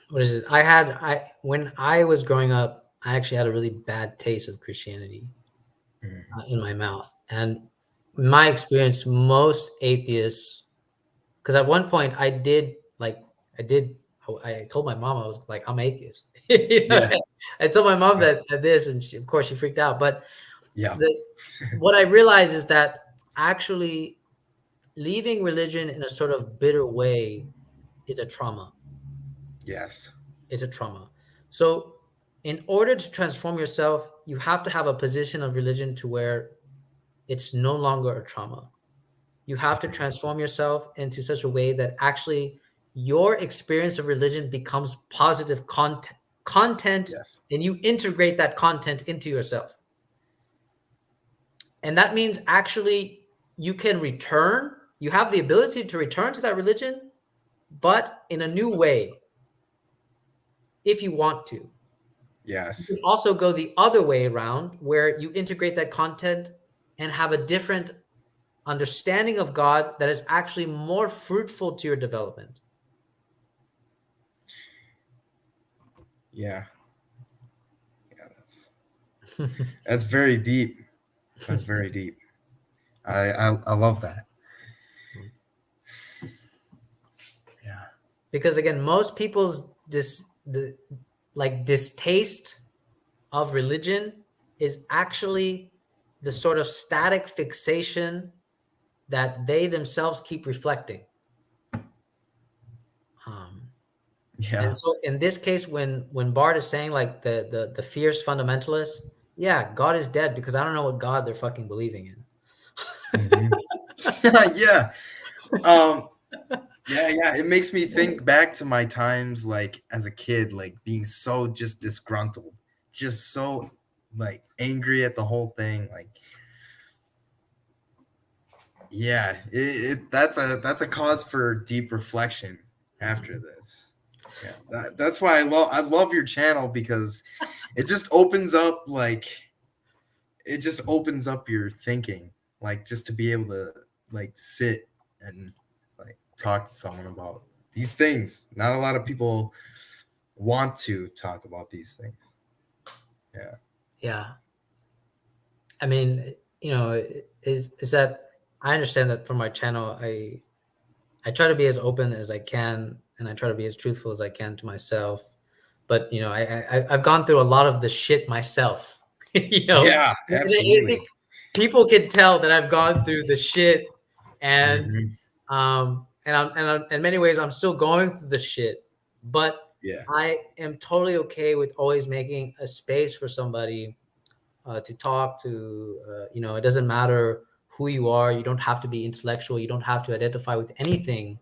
what is it? I when I was growing up, I actually had a really bad taste of Christianity Mm. in my mouth. And in my experience, most atheists, because at one point I did, I told my mom I was like, I'm atheist. You know, Yeah. I told my mom Right. that this, and of course she freaked out. But Yeah. the what I realized is that actually leaving religion in a sort of bitter way is a trauma. Yes. Is a trauma. So, in order to transform yourself, you have to have a position of religion to where it's no longer a trauma. You have to transform yourself into such a way that actually your experience of religion becomes positive content, Yes. and you integrate that content into yourself. And that means actually you can return, you have the ability to return to that religion, but in a new way if you want to. You Yes. can also go the other way around where you integrate that content and have a different understanding of God that is actually more fruitful to your development. Yeah. Yeah. That's very deep. That's very deep. I love that. Yeah. Because again, most people's distaste of religion is actually the sort of static fixation that they themselves keep reflecting. Um, Yeah. and so in this case, when Bart is saying like the fierce fundamentalists, yeah, God is dead because I don't know what God they're fucking believing in. Mhm. Yeah. Um. Yeah. Yeah. It makes me think back to my times, like as a kid, like being so just disgruntled, just so like angry at the whole thing. Like, yeah, that's a cause for deep reflection after Mhm. this. Yeah, that's why I love your channel, because it just opens up your thinking, like just to be able to like sit and like talk to someone about these things. Not a lot of people want to talk about these things. Yeah. Yeah. I mean, is that I understand that for my channel, I try to be as open as I can, and I try to be as truthful as I can to myself. But I've gone through a lot of the shit myself. you know, Yeah, absolutely. people can tell that I've gone through the shit, and Hmm. in many ways I'm still going through the shit. But Yeah. I am totally okay with always making a space for somebody to talk to. It doesn't matter who you are. You don't have to be intellectual. You don't have to identify with anything.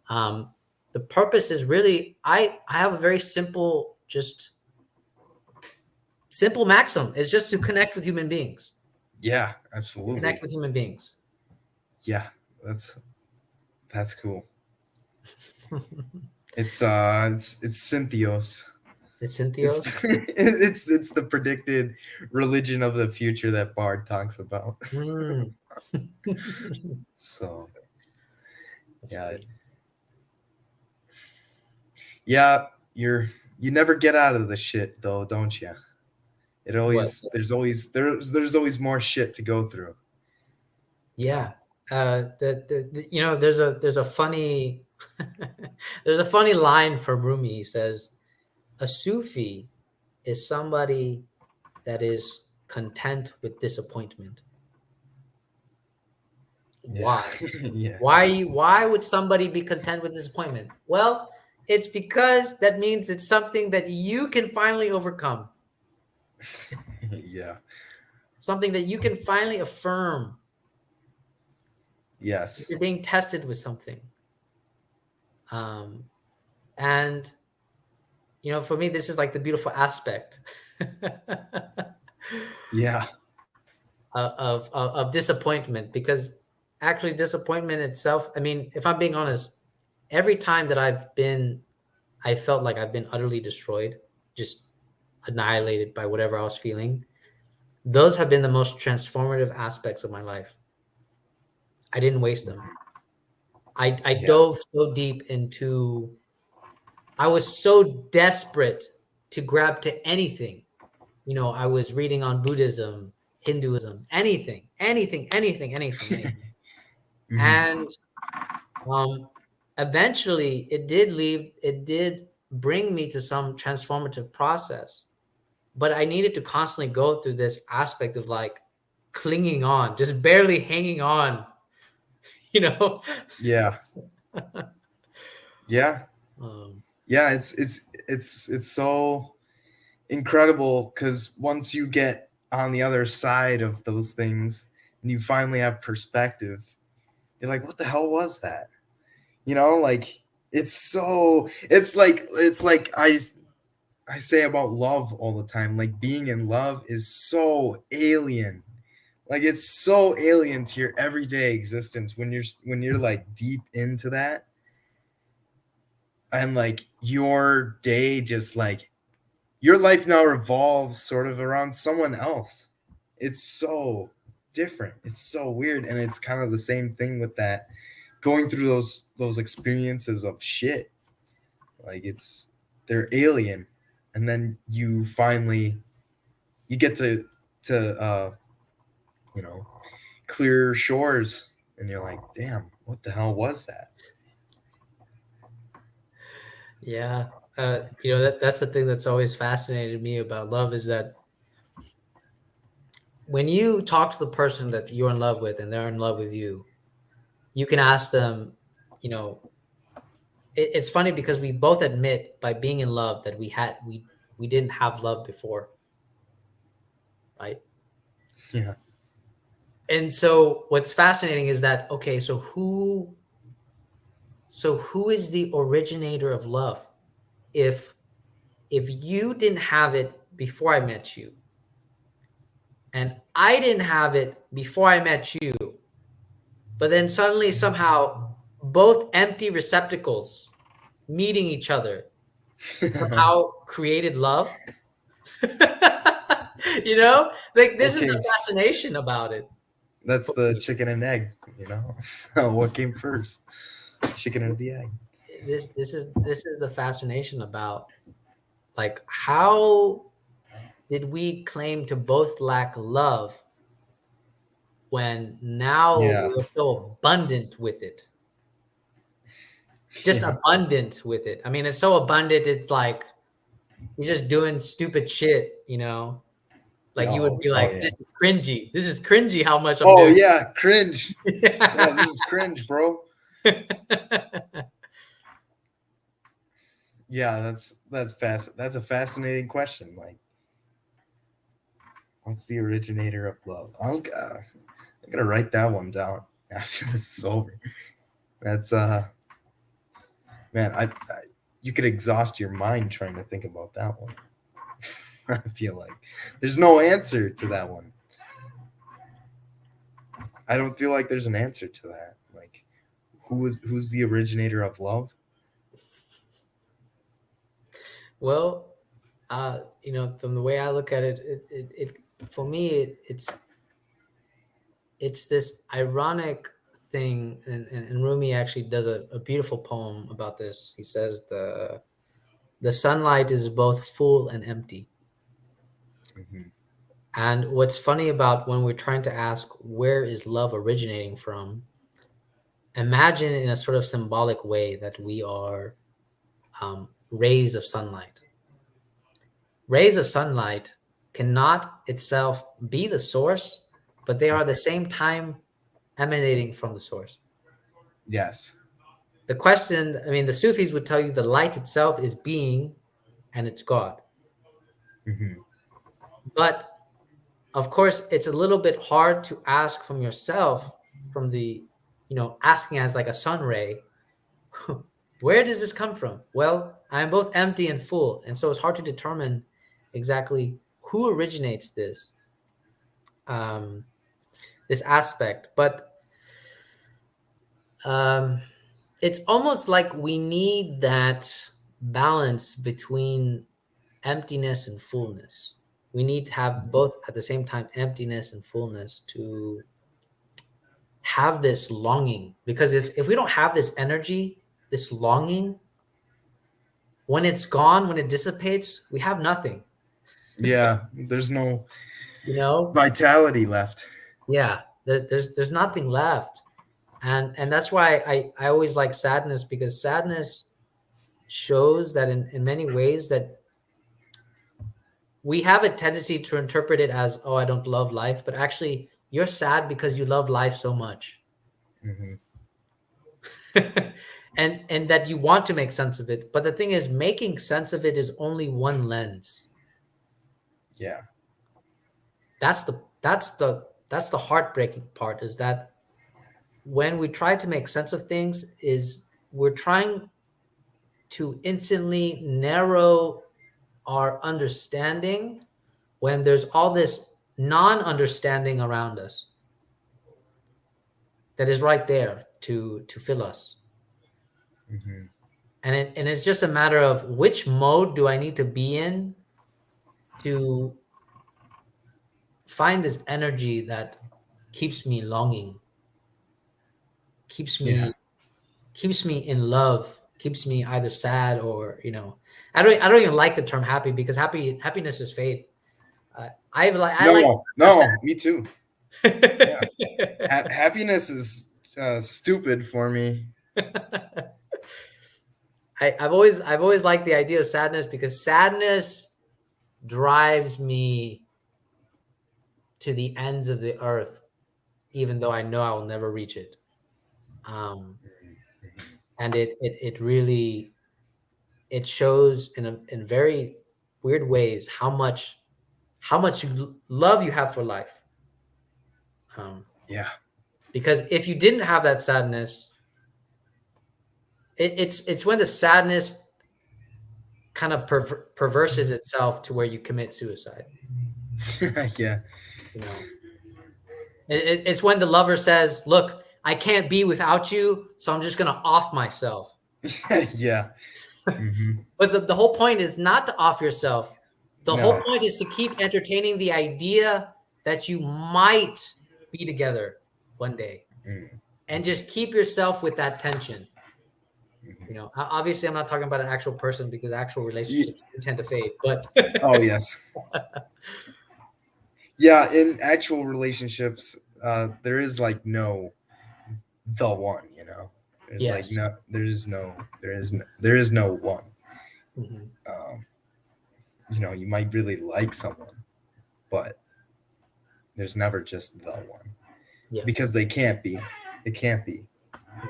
um, the purpose is really, I have a very simple, just simple maxim. It's just to connect with human beings. Yeah, Connect absolutely. with human beings. Yeah, that's cool. It's Cynthios. It's It's Cynthios. it's the predicted religion of the future that Bard talks about. Mm. So That's yeah, good. yeah, you never get out of the shit though, don't you? It What? always there's always more shit to go through. Yeah. There's a funny there's a funny line from Rumi. He says, a Sufi is somebody that is content with disappointment. Yeah, Why? yeah, Why would somebody be content with disappointment? Well, it's because that means it's something that you can finally overcome, yeah, something that you can finally affirm. yes, You're being tested with something. Um, and for me, this is like the beautiful aspect yeah, of disappointment, because actually disappointment itself, I mean, if I'm being honest, every time that I felt like I've been utterly destroyed, just annihilated by whatever I was feeling. Those have been the most transformative aspects of my life. I didn't waste them. I yeah, dove so deep into, I was so desperate to grab to anything. I was reading on Buddhism, Hinduism, anything. hmm, And um, eventually it did bring me to some transformative process. But I needed to constantly go through this aspect of like clinging on, just barely hanging on, you know. yeah, yeah, um, yeah. It's so incredible because once you get on the other side of those things and you finally have perspective, you're like, what the hell was that? Like it's like I say about love all the time. Like being in love is so alien. Like it's so alien to your everyday existence when you're like deep into that, and like your day just like your life now revolves sort of around someone else. It's so different. It's so weird, and it's kind of the same thing with that, going through those experiences of shit. Like they're alien, and then you get to you know clear shores, and you're like, damn, what the hell was that? yeah. That's the thing that's always fascinated me about love, is that when you talk to the person that you're in love with and they're in love with you, you can ask them, you know, it's funny because we both admit by being in love that we didn't have love before, right? Yeah. And so what's fascinating is that, okay, so who is the originator of love? If you didn't have it before I met you, and I didn't have it before I met you, but then suddenly somehow both empty receptacles meeting each other somehow created love. Like, this is the Okay, fascination about it that's for the me. chicken and egg. What came first, chicken or the egg? This is the fascination about, like, how did we claim to both lack love when now Yeah. we're so abundant with it? Just Yeah. abundant with it. I mean, it's so abundant, it's like you're just doing stupid shit, you know? Like you would Oh, be oh like, yeah. this is cringy. This is cringy how much I'm Oh doing. yeah, cringe. Yeah, this is cringe, bro. Yeah, that's a fascinating question. Like, what's the originator of love? I'm gonna write that one down after this is over. That's man, you could exhaust your mind trying to think about that one. I feel like there's no answer to that one. I don't feel like there's an answer to that. Like, who's the originator of love? Well, from the way I look at it, for me, it's this ironic thing, and Rumi actually does a beautiful poem about this. He says the sunlight is both full and empty. Hmm. And what's funny about when we're trying to ask where is love originating from, imagine in a sort of symbolic way that we are rays of sunlight. Rays of sunlight cannot itself be the source, but they are at the same time emanating from the source. Yes. The question, I mean, the Sufis would tell you the light itself is being and it's God. Hmm. But of course, it's a little bit hard to ask from yourself, from the, asking as like a sun ray, where does this come from? Well, I'm both empty and full. And so it's hard to determine exactly who originates um, this aspect. But um, it's almost like we need that balance between emptiness and fullness. We need to have both at the same time emptiness and fullness to have this longing. Because if we don't have this energy, this longing, when it's gone, when it dissipates, we have nothing. Yeah, there's no You know? vitality left. Yeah, there's nothing left. And that's why I always like sadness, because sadness shows that in many ways that we have a tendency to interpret it as, oh, I don't love life, but actually you're sad because you love life so much. Hmm. and that you want to make sense of it. But the thing is, making sense of it is only one lens. Yeah. That's the heartbreaking part, is that when we try to make sense of things, is we're trying to instantly narrow our understanding when there's all this non-understanding around us that is right there to fill us. Hmm. And it's just a matter of which mode do I need to be in to find this energy that keeps me longing, keeps Yeah. me keeps me in love, keeps me either sad or, I don't even like the term happy, because happiness is fade. I like No, the no, me too. Yeah. sad. Happiness is stupid for me. I've always liked the idea of sadness, because sadness drives me to the ends of the earth, even though I know I will never reach it. Um, and it really, it shows in very weird ways how much love you have for life. Um, Yeah. because if you didn't have that sadness, it's when the sadness kind of perverses itself to where you commit suicide. Yeah. You know, it's when the lover says, "Look, I can't be without you, so I'm just gonna off myself." Yeah. Hmm. But the whole point is not to off yourself. The whole No. point is to keep entertaining the idea that you might be together one day, Mm. and just keep yourself with that tension. Mhm. Obviously, I'm not talking about an actual person, because actual Ye- relationships tend to fade. But Oh yes. Yeah, in actual relationships, there is like no the one, you know. There's like Yes. no, there is no one. Hmm. Um, you know, you might really like someone, but there's never just the one Yeah. because they can't be. It can't be.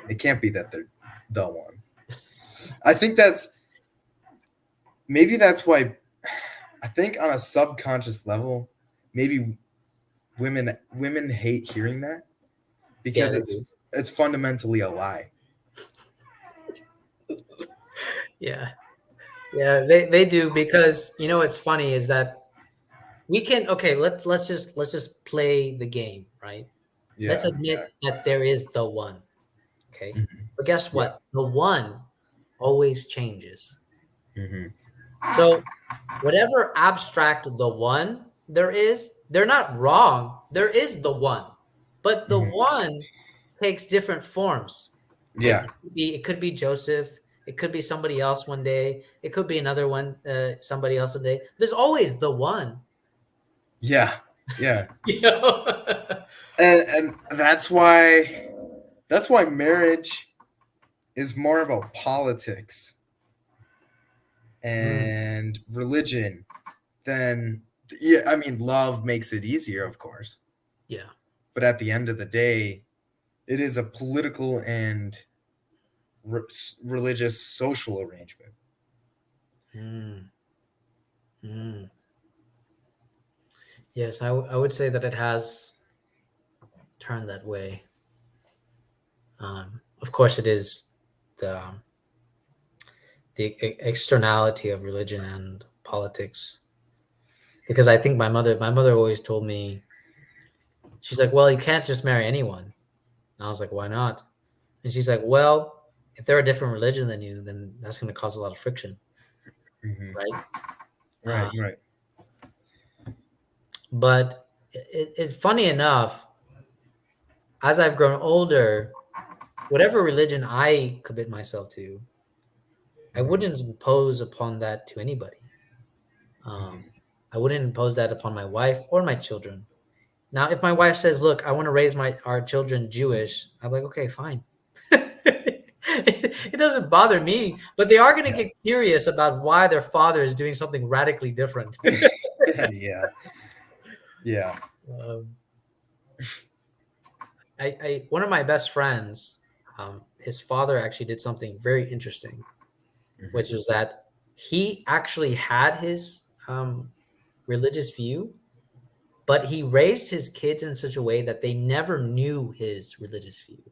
It can't be that they're the one. I think that's why. I think on a subconscious level, maybe women hate hearing that Yeah, because they do. it's fundamentally a lie. Yeah. Yeah, they do because you know what's funny is that we can okay, let's just play the game, right? Let's Yeah, yeah. admit that there is the one, okay? Mhm. But guess Yeah. what? The one always changes. Hmm. So whatever abstract the one there is, they're not wrong. There is the one. But the Hmm. one takes different forms. Like Yeah, it could be Joseph, it could be somebody else one day, it could be another one, somebody else one day. There's always the one. yeah, yeah, You know? and that's why marriage is more about politics Mm, and religion than yeah. I mean, love makes it easier, of course, yeah. but at the end of the day, it is a political and religious social arrangement. Mm, mm. Yes, I would say that it has turned that way. Of course, it is the externality of religion and politics. Because I think my mother always told me, she's like, "Well, you can't just marry anyone." And I was like, "Why not?" And she's like, "Well, if they're a different religion than you, then that's going to cause a lot of friction, Hmm. right?" Uh, Right, right. but it's funny enough, as I've grown older, whatever religion I commit myself to, I Hmm. wouldn't impose upon that to anybody. Um, Hmm. I wouldn't impose that upon my wife or my children. Now, if my wife says, "Look, I want to raise my our children Jewish," I'm like, "Okay, fine." It doesn't bother me, but they are going to Yeah, get curious about why their father is doing something radically different. yeah, yeah. Um, one of my best friends, his father actually did something very interesting, which Hmm. was that he actually had his religious view, but he raised his kids in such a way that they never knew his religious view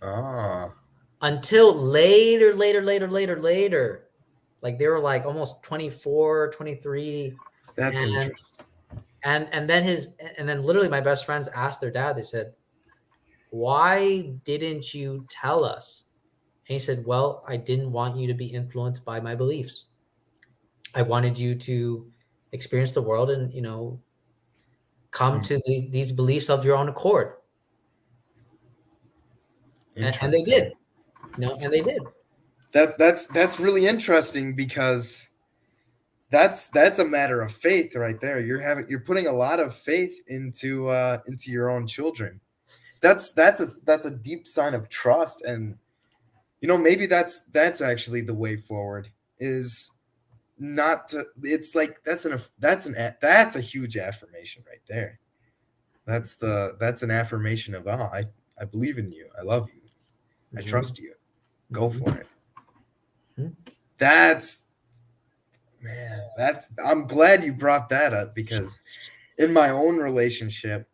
Ah, until later. Like they were like almost 24, 23, that's and interesting. and then literally my best friends asked their dad, they said, "Why didn't you tell us?" And he said, "Well, I didn't want you to be influenced by my beliefs. I wanted you to experience the world and, come Hmm. to these beliefs of your own accord." And they Interesting. did, and they did. That's really interesting because that's a matter of faith right there. You're putting a lot of faith into your own children. That's a deep sign of trust, and maybe that's actually the way forward is not to. It's like that's a huge affirmation right there. That's an affirmation of I believe in you. I love you. I Mhm, trust you. Go mhm, for it. mhm. That's Man, I'm glad you brought that up because in my own relationship,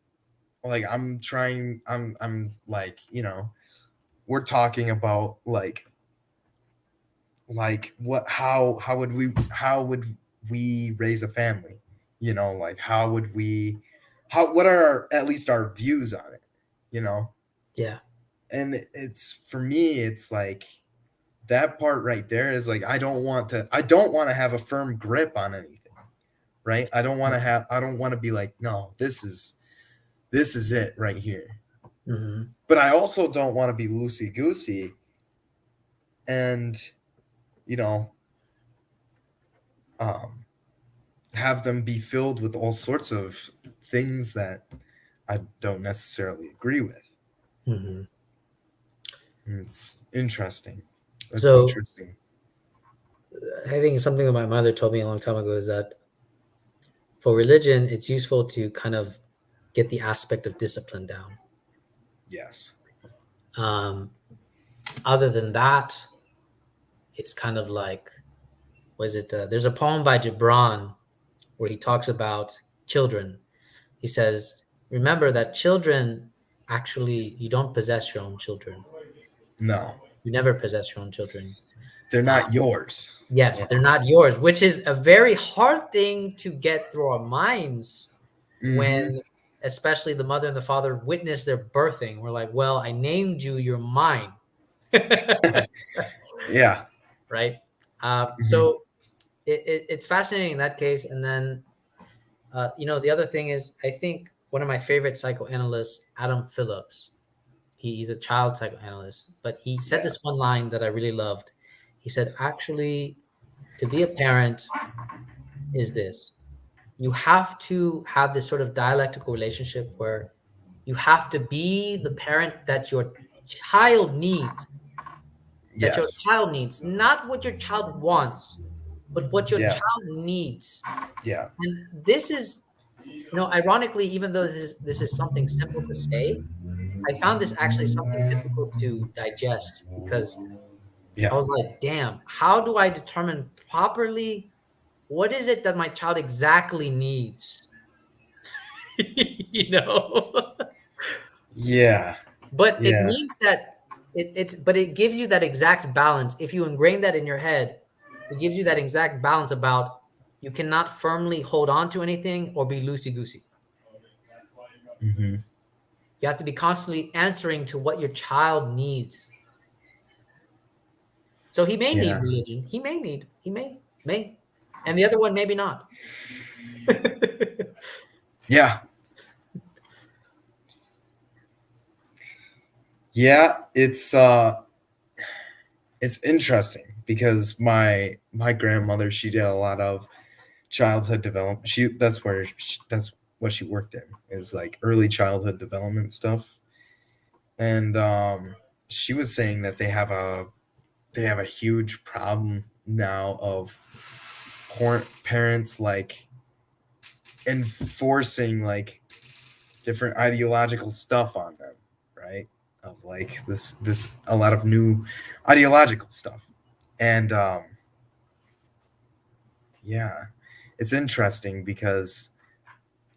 like I'm like, we're talking about like what how would we raise a family? Like what are at least our views on it, you know? Yeah. And it's for me, it's like that part right there is like I don't want to have a firm grip on anything, right? I don't want to be like, no, this is it right here. Mhm. But I also don't want to be loosey goosey and you know um have them be filled with all sorts of things that I don't necessarily agree with. Mm-hmm. It's interesting. It's So interesting. I think something that my mother told me a long time ago is that for religion, it's useful to kind of get the aspect of discipline down. Yes. Um, Other than that, it's kind of like, was it? There's a poem by Gibran where he talks about children. He says, "Remember that children actually, you don't possess your own children. No, You never possess your own children. they're Uh, not yours. yes, Yeah. they're not yours," which is a very hard thing to get through our minds Mm-hmm. when, especially the mother and the father, witness their birthing. We're like, "Well, I named you. You're mine." Yeah. Right? Mm-hmm. So it's fascinating in that case. And then, the other thing is, I think one of my favorite psychoanalysts, Adam Phillips, he's a child psychoanalyst, but he said Yeah. this one line that I really loved. He said, actually, to be a parent is this: you have to have this sort of dialectical relationship where you have to be the parent that your child needs, Yes. not what your child wants, but what your Yeah. child needs. Yeah. And this is, ironically, even though this is something simple to say, I found this actually something difficult to digest because I Yeah. was like, damn, how do I determine properly what is it that my child exactly needs? you know? Yeah. But it Yeah. means that it gives you that exact balance. If you ingrain that in your head, it gives you that exact balance about you cannot firmly hold on to anything or be loosey goosey. Mm-hmm. You have to be constantly answering to what your child needs. So he may need Yeah. religion. He may, and the other one maybe not. Yeah. Yeah. It's interesting because my grandmother, she did a lot of childhood development. That's what she worked in, is like early childhood development stuff. And she was saying that they have a huge problem now of parents like enforcing like different ideological stuff on them, right? Of like this a lot of new ideological stuff. And yeah, it's interesting because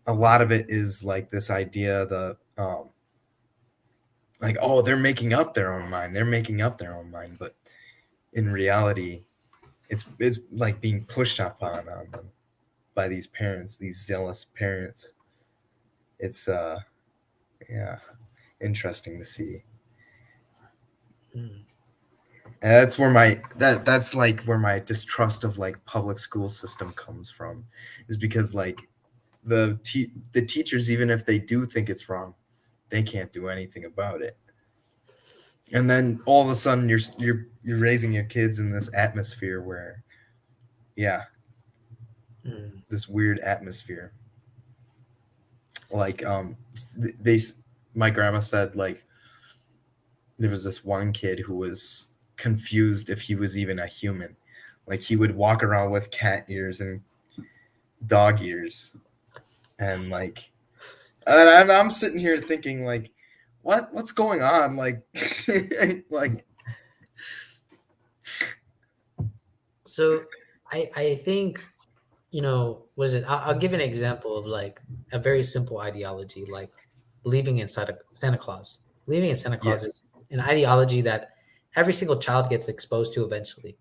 a lot of it is like this idea, the like, oh, they're making up their own mind, but in reality it's like being pushed upon on them by these parents, these zealous parents. It's yeah, interesting to see. Mm. And that's like where my distrust of like public school system comes from, is because like the teachers, even if they do think it's wrong, they can't do anything about it. And then all of a sudden you're raising your kids in this atmosphere where, yeah, Mm. this weird atmosphere. Like they my grandma said like there was this one kid who was confused if he was even a human. Like he would walk around with cat ears and dog ears, and like, and I'm sitting here thinking like, what's going on? Like, like, So I think, what is it? I'll give an example of like a very simple ideology, like believing in Santa Claus. Believing in Santa yeah, Claus is an ideology that every single child gets exposed to eventually.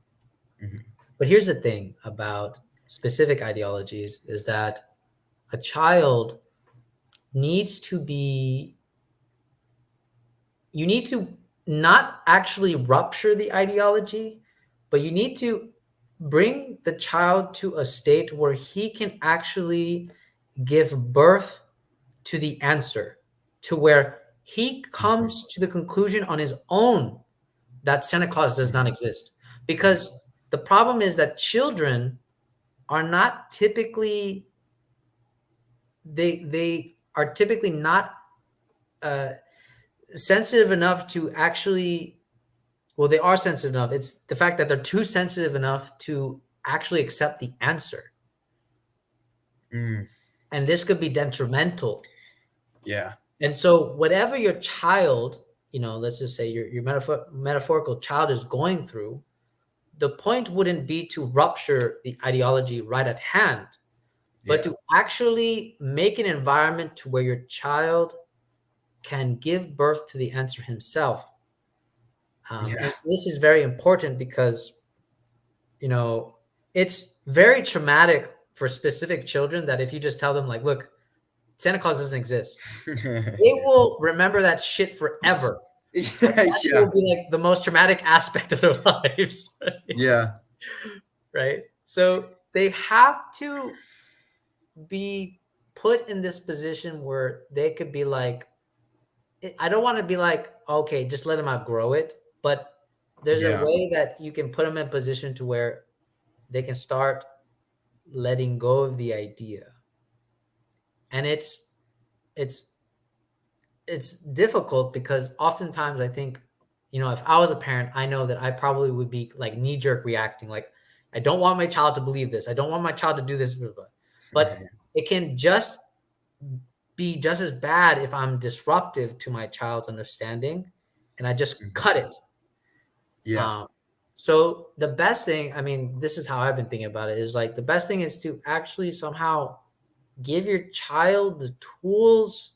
mhm, But here's the thing about specific ideologies is that a child needs to be, you need to not actually rupture the ideology, but you need to bring the child to a state where he can actually give birth to the answer, to where he mhm, comes to the conclusion on his own that Santa Claus does not exist. Because the problem is that children are not typically they are typically not sensitive enough to actually, well, they are sensitive enough. It's the fact that they're too sensitive enough to actually accept the answer. Mm, And this could be detrimental. yeah. And so whatever your child, let's just say your metaphorical child is going through, the point wouldn't be to rupture the ideology right at hand, but Yeah. to actually make an environment to where your child can give birth to the answer himself. Yeah. And this is very important because, it's very traumatic for specific children that if you just tell them like, look, Santa Claus doesn't exist, they will remember that shit forever. Like, that shit Yeah. will be like the most traumatic aspect of their lives. Right? Yeah. Right? So they have to be put in this position where they could be like, I don't want to be like, okay, just let them outgrow it. But there's a Yeah. way that you can put them in a position to where they can start letting go of the idea. And it's difficult because oftentimes I think, if I was a parent, I know that I probably would be like knee-jerk reacting, like, I don't want my child to believe this. I don't want my child to do this. But it can just be just as bad if I'm disruptive to my child's understanding and I just cut it. Yeah. So the best thing, I mean, this is how I've been thinking about it, is like the best thing is to actually somehow give your child the tools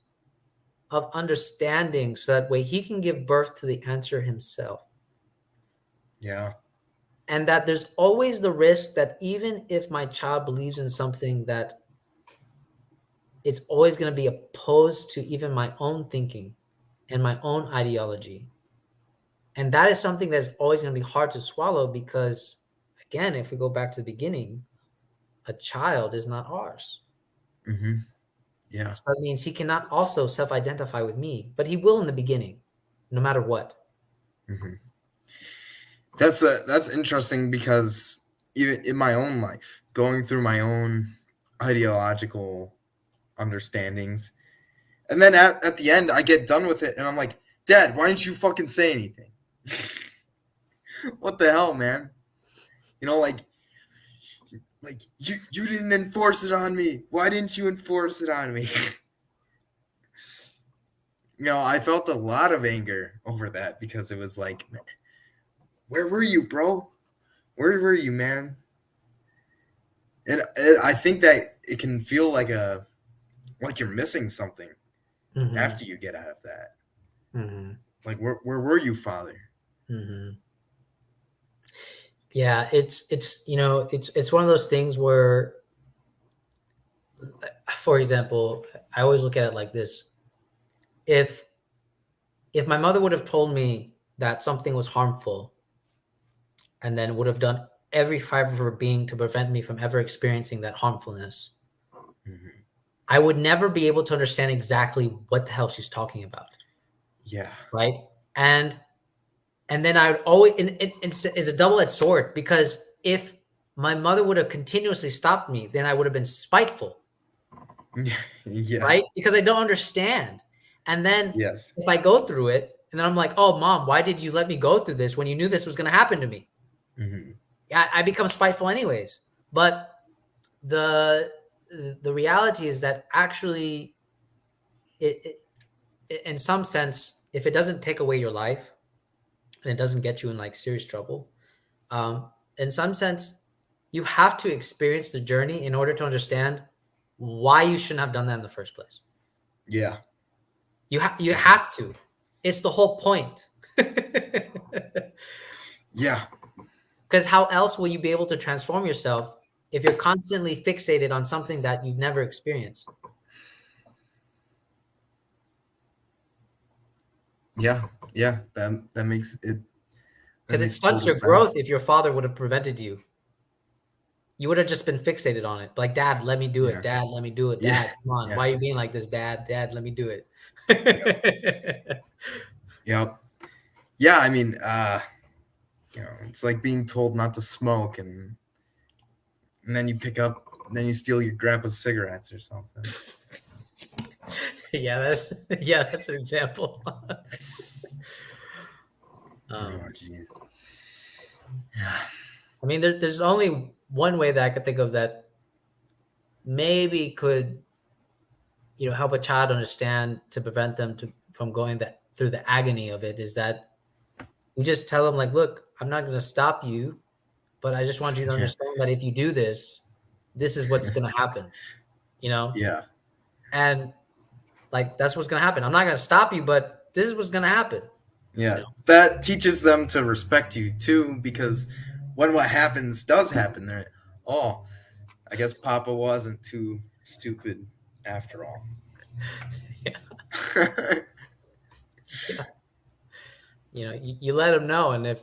of understanding so that way he can give birth to the answer himself. Yeah. And that there's always the risk that even if my child believes in something, that it's always going to be opposed to even my own thinking and my own ideology. And that is something that's always going to be hard to swallow because, again, if we go back to the beginning, a child is not ours. Mm-hmm. Yeah. So that means he cannot also self-identify with me, but he will in the beginning, no matter what. Mm-hmm. That's interesting because even in my own life, going through my own ideological understandings, and then at the end, I get done with it, and I'm like, Dad, why didn't you fucking say anything? What the hell, man? Like you didn't enforce it on me. Why didn't you enforce it on me? I felt a lot of anger over that because it was like, where were you, bro? Where were you, man? And I think that it can feel like you're missing something after you get out of that. Mm-hmm. Like, where were you, Father? Mm-hmm. Yeah, it's one of those things where, for example, I always look at it like this. If my mother would have told me that something was harmful and then would have done every fiber of her being to prevent me from ever experiencing that harmfulness, Mm-hmm. I would never be able to understand exactly what the hell she's talking about. Yeah. Right. And then I would always, it's a double-edged sword, because if my mother would have continuously stopped me, then I would have been spiteful. Yeah. Right? Because I don't understand. And then Yes. if I go through it and then I'm like, oh, Mom, why did you let me go through this when you knew this was going to happen to me? Mm-hmm. I become spiteful anyways. But the reality is that actually, it in some sense, if it doesn't take away your life and it doesn't get you in like serious trouble, in some sense, you have to experience the journey in order to understand why you shouldn't have done that in the first place. Yeah. You have to. It's the whole point. Yeah. Because how else will you be able to transform yourself if you're constantly fixated on something that you've never experienced? Yeah. Yeah. That makes it. That Because it makes stunts total your growth sense. if your father would have prevented you. You would have just been fixated on it. Like, Dad, let me do it. Yeah. Dad, let me do it. Yeah. Dad, come on. Yeah. Why are you being like this, Dad? Dad, let me do it. Yep. Yeah. I mean, it's like being told not to smoke, and and then you pick up, and then you steal your grandpa's cigarettes or something. That's an example. Oh, geez. I mean, there's only one way that I could think of that maybe could, help a child understand to prevent them from going through the agony of it, is that you just tell them, like, look, I'm not going to stop you, but I just want you to understand that if you do this, this is what's going to happen, Yeah. And like, that's what's going to happen. I'm not going to stop you, but this is what's going to happen. Yeah. That teaches them to respect you too, because when what happens does happen, they're, oh, I guess Papa wasn't too stupid after all. You let them know, and if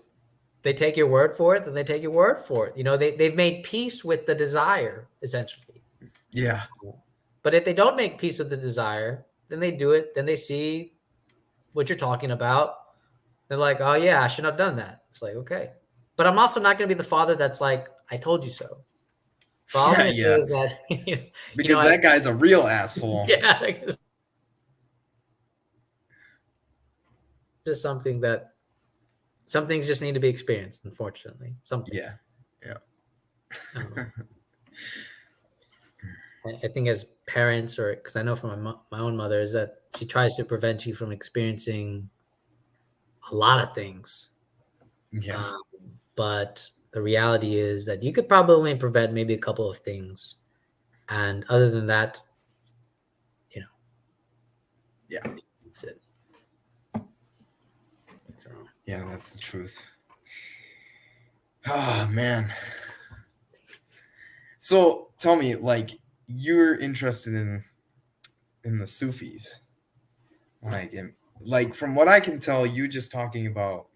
they take your word for it, then they take your word for it. They've made peace with the desire, essentially. Yeah. But if they don't make peace with the desire, then they do it. Then they see what you're talking about. They're like, oh, yeah, I shouldn't have done that. It's like, okay. But I'm also not going to be the father that's like, I told you so. But all I'm going to say is that, because that guy's a real asshole. Yeah. This is something that some things just need to be experienced, unfortunately. Yeah. I think as parents, or because I know from my own mother, is that she tries to prevent you from experiencing a lot of things. Yeah. But the reality is that you could probably prevent maybe a couple of things. And other than that, yeah, that's it. So. Yeah, that's the truth. Oh, man. So tell me, like, you're interested in the Sufis. Like from what I can tell, you just talking about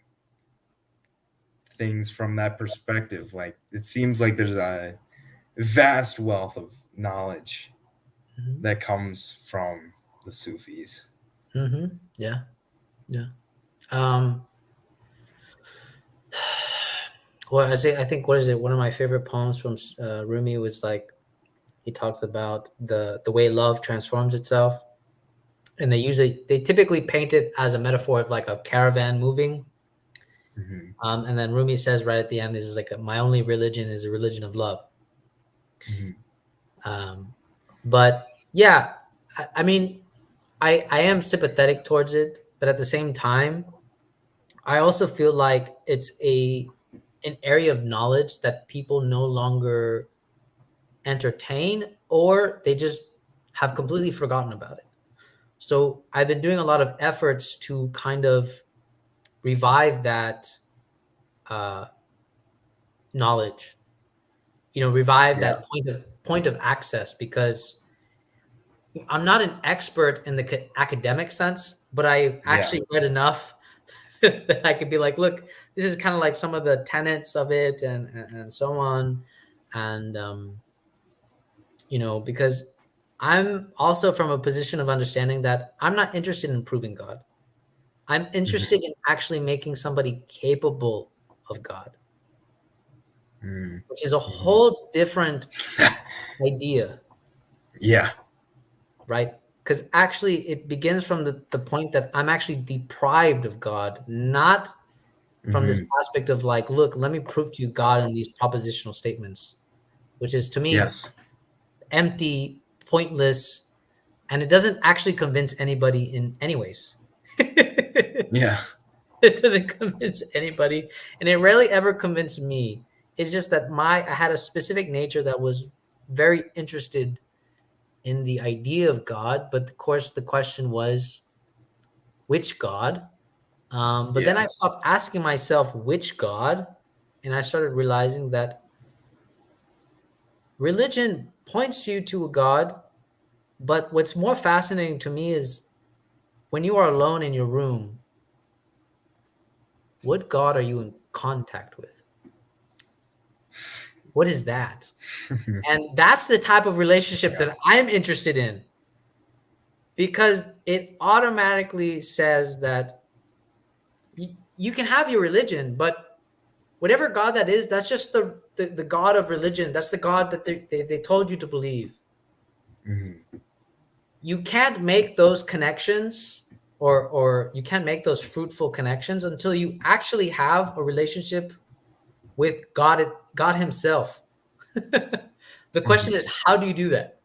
things from that perspective. Like, it seems like there's a vast wealth of knowledge that comes from the Sufis. Yeah. Well, I think, what is it? One of my favorite poems from Rumi was like, he talks about the way love transforms itself, and they typically paint it as a metaphor of like a caravan moving. And then Rumi says right at the end, this is like, my only religion is a religion of love. But yeah, I mean, I am sympathetic towards it, but at the same time, I also feel like it's an area of knowledge that people no longer entertain, or they just have completely forgotten about it. So I've been doing a lot of efforts to kind of revive that knowledge, revive that point of access, because I'm not an expert in the academic sense, but I actually read enough that I could be like, look, this is kind of like some of the tenets of it, and so on. And, because I'm also from a position of understanding that I'm not interested in proving God. I'm interested in actually making somebody capable of God, which is a whole different idea. Yeah. Right? Because actually it begins from the point that I'm actually deprived of God, not from this aspect of like, look, let me prove to you God in these propositional statements, which is to me empty, pointless, and it doesn't actually convince anybody in any ways. Yeah. It doesn't convince anybody, and it rarely ever convinced me. It's just that I had a specific nature that was very interested in the idea of God, but of course the question was, which God? But then I stopped asking myself which God, and I started realizing that religion points you to a God, but what's more fascinating to me is when you are alone in your room, what God are you in contact with? What is that? And that's the type of relationship that I'm interested in, because it automatically says that you can have your religion, but whatever God that is, that's just the God of religion. That's the God that they told you to believe. Mm-hmm. You can't make those connections, or you can't make those fruitful connections until you actually have a relationship with God himself. The question Mm-hmm. is, how do you do that?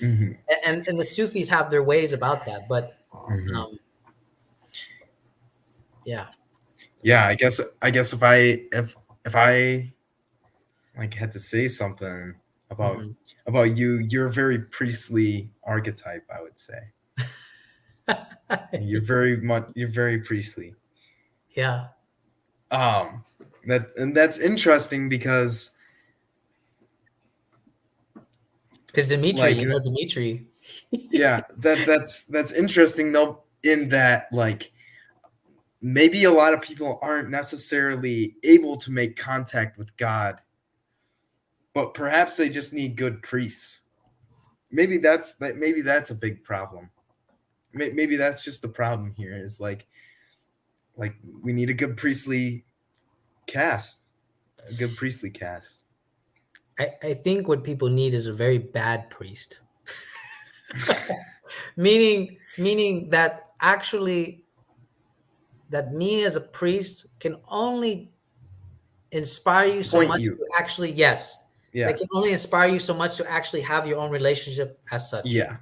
Mm-hmm. And the Sufis have their ways about that, but Mm-hmm. um, yeah. Yeah, I guess if I like had to say something about Mhm. you're a very priestly archetype, I would say. You're very priestly. Yeah, Um that's interesting because because Dimitri, like you know Dimitri. yeah, that's interesting though, in that like maybe a lot of people aren't necessarily able to make contact with God, but perhaps they just need good priests. Maybe that's a big problem. Maybe that's just the problem here, is like we need a good priestly cast, a good priestly cast. I think what people need is a very bad priest. Meaning that actually, that me as a priest can only inspire you so Point much you. to actually, yes, they Yeah. can only inspire you so much to actually have your own relationship as such. Yeah.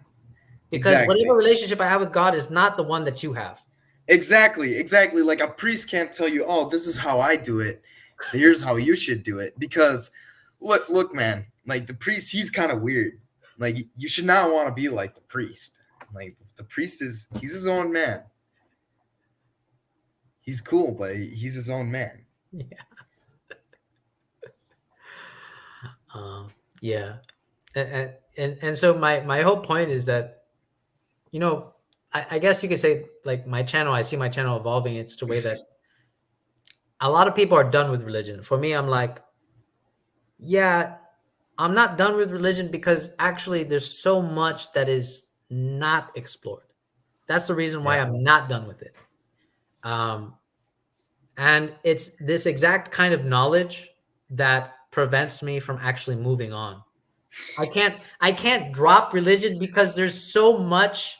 Because whatever Exactly. relationship I have with God is not the one that you have. Exactly. Like a priest can't tell you, "Oh, this is how I do it. Here's how you should do it." Because look, man, like the priest, he's kind of weird. Like you should not want to be like the priest. Like the priest he's his own man. He's cool, but he's his own man. Yeah. Yeah. And so my whole point is that, you know, I guess you could say, like, my channel, I see my channel evolving in such a way that a lot of people are done with religion. For me, I'm like, yeah, I'm not done with religion because actually there's so much that is not explored. That's the reason why Yeah. I'm not done with it. Um, and it's this exact kind of knowledge that prevents me from actually moving on. I can't drop religion because there's so much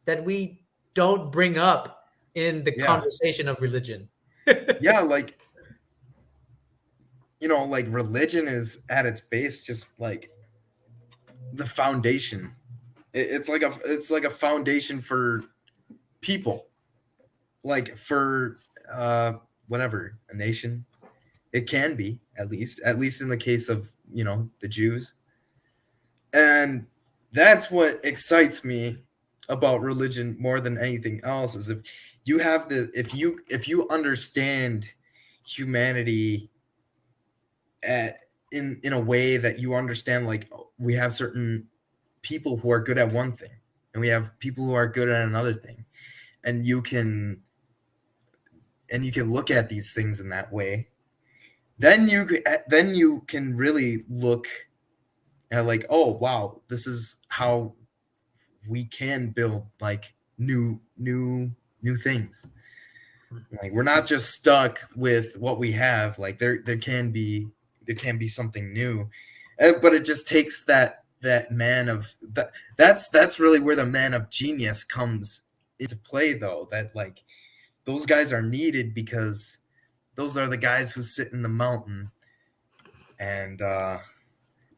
that we don't bring up in the Yeah. conversation of religion. Yeah, like like religion is at its base just like the foundation. It's like a foundation for people, like for uh whatever a nation. It can be, at least in the case of the Jews. And that's what excites me about religion more than anything else, is if you understand humanity at in a way that you understand, like we have certain people who are good at one thing and we have people who are good at another thing, and you can look at these things in that way, then you can really look at, like, oh wow, this is how we can build like new things. Like we're not just stuck with what we have. Like there can be something new. But it just takes that man of that's really where the man of genius comes into play, though. That like those guys are needed because those are the guys who sit in the mountain and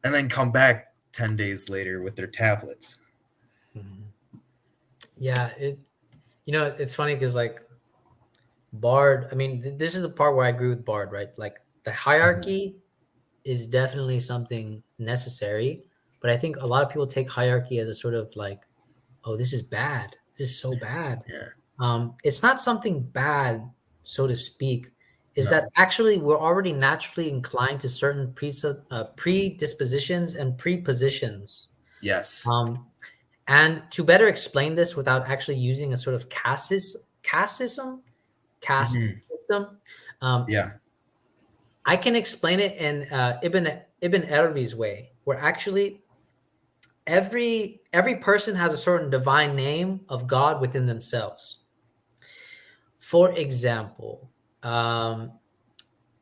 then come back 10 days later with their tablets. Mhm. Yeah, it's funny because, like, Bard, I mean, this is the part where I agree with Bard, right? Like, the Mhm. hierarchy is definitely something necessary, but I think a lot of people take hierarchy as a sort of like, oh, this is bad. This is so bad. Yeah. It's not something bad, so to speak. Is that No. actually we're already naturally inclined to certain predispositions and prepositions. Yes. Um, and to better explain this without actually using a sort of casteism, caste Hmm. system, um, Yeah. I can explain it in Ibn Arabi's way, where actually every person has a certain divine name of God within themselves. For example,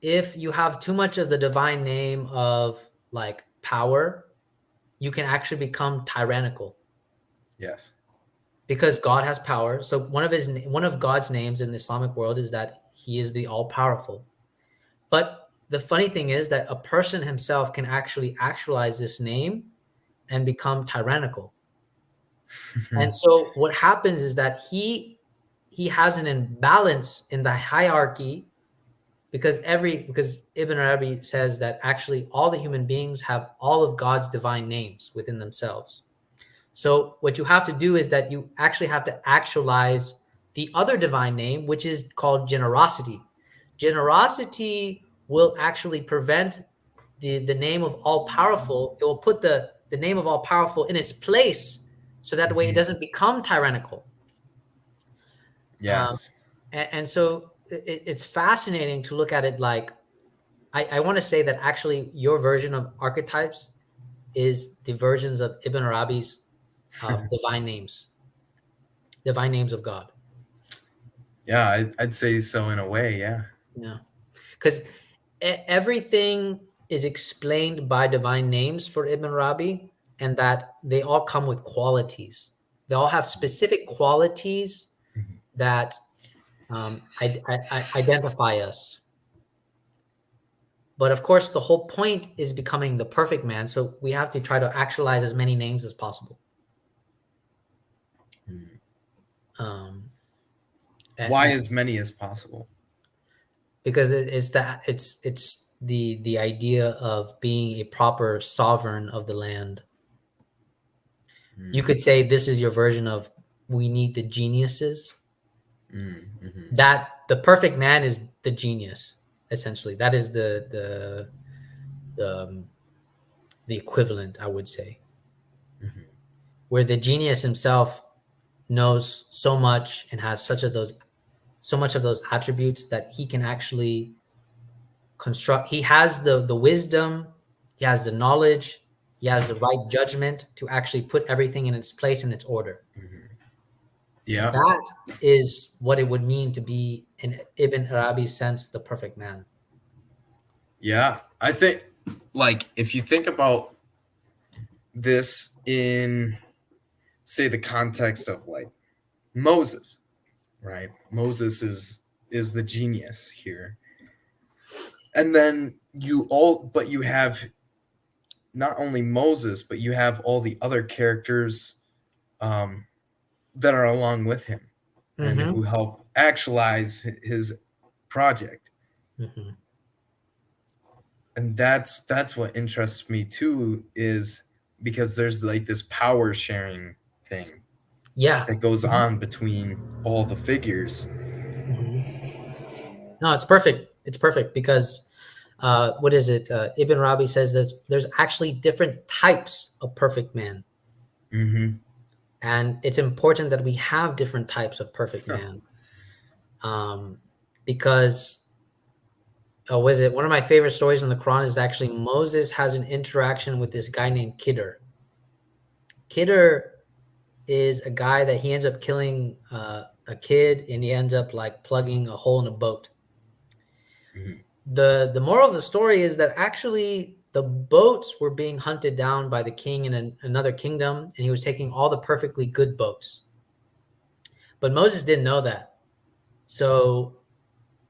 if you have too much of the divine name of like power, you can actually become tyrannical Yes. because God has power. So one of God's names in the Islamic world is that he is the all powerful. But the funny thing is that a person himself can actually actualize this name and become tyrannical. And so what happens is that he has an imbalance in the hierarchy because Ibn Arabi says that actually all the human beings have all of God's divine names within themselves. So what you have to do is that you actually have to actualize the other divine name, which is called generosity. Generosity will actually prevent the name of all powerful. It will put the name of all powerful in its place so that way it doesn't become tyrannical. Um, Yes. and so it's fascinating to look at it like I want to say that actually your version of archetypes is the versions of Ibn Arabi's divine names of God. Yeah, I'd say so in a way. Yeah. Yeah, because everything is explained by divine names for Ibn Arabi, and that they all come with qualities. They all have specific qualities Mhm. that identify us. But of course, the whole point is becoming the perfect man. So we have to try to actualize as many names as possible. Um, Why and as many as possible? because it's the idea of being a proper sovereign of the land. You Mm, could say this is your version of we need the geniuses. mhm, That the perfect man is the genius, essentially. That is the equivalent, I would say, mhm. where the genius himself knows so much and has so much of those attributes that he can actually construct. He has the wisdom, he has the knowledge, he has the right judgment to actually put everything in its place and its order. Yeah. That is what it would mean to be, in Ibn Arabi's sense, the perfect man. Yeah. I think, like, if you think about this in, say, the context of like Moses, right? Moses is the genius here. And then but you have not only Moses, but you have all the other characters um, that are along with him and Mm-hmm. who help actualize his project. Mm-hmm. And that's what interests me too, is because there's like this power sharing thing Yeah. that goes Mhm. on between all the figures. Mhm. No, it's perfect. It's perfect because what is it? Ibn Arabi says that there's actually different types of perfect man, Hmm. and it's important that we have different types of perfect man, um, because what is it? One of my favorite stories in the Quran is actually Moses has an interaction with this guy named Khidr. Khidr is a guy that he ends up killing a kid, and he ends up like plugging a hole in a boat. Hmm. The moral of the story is that actually the boats were being hunted down by the king in another kingdom, and he was taking all the perfectly good boats. But Moses didn't know that. So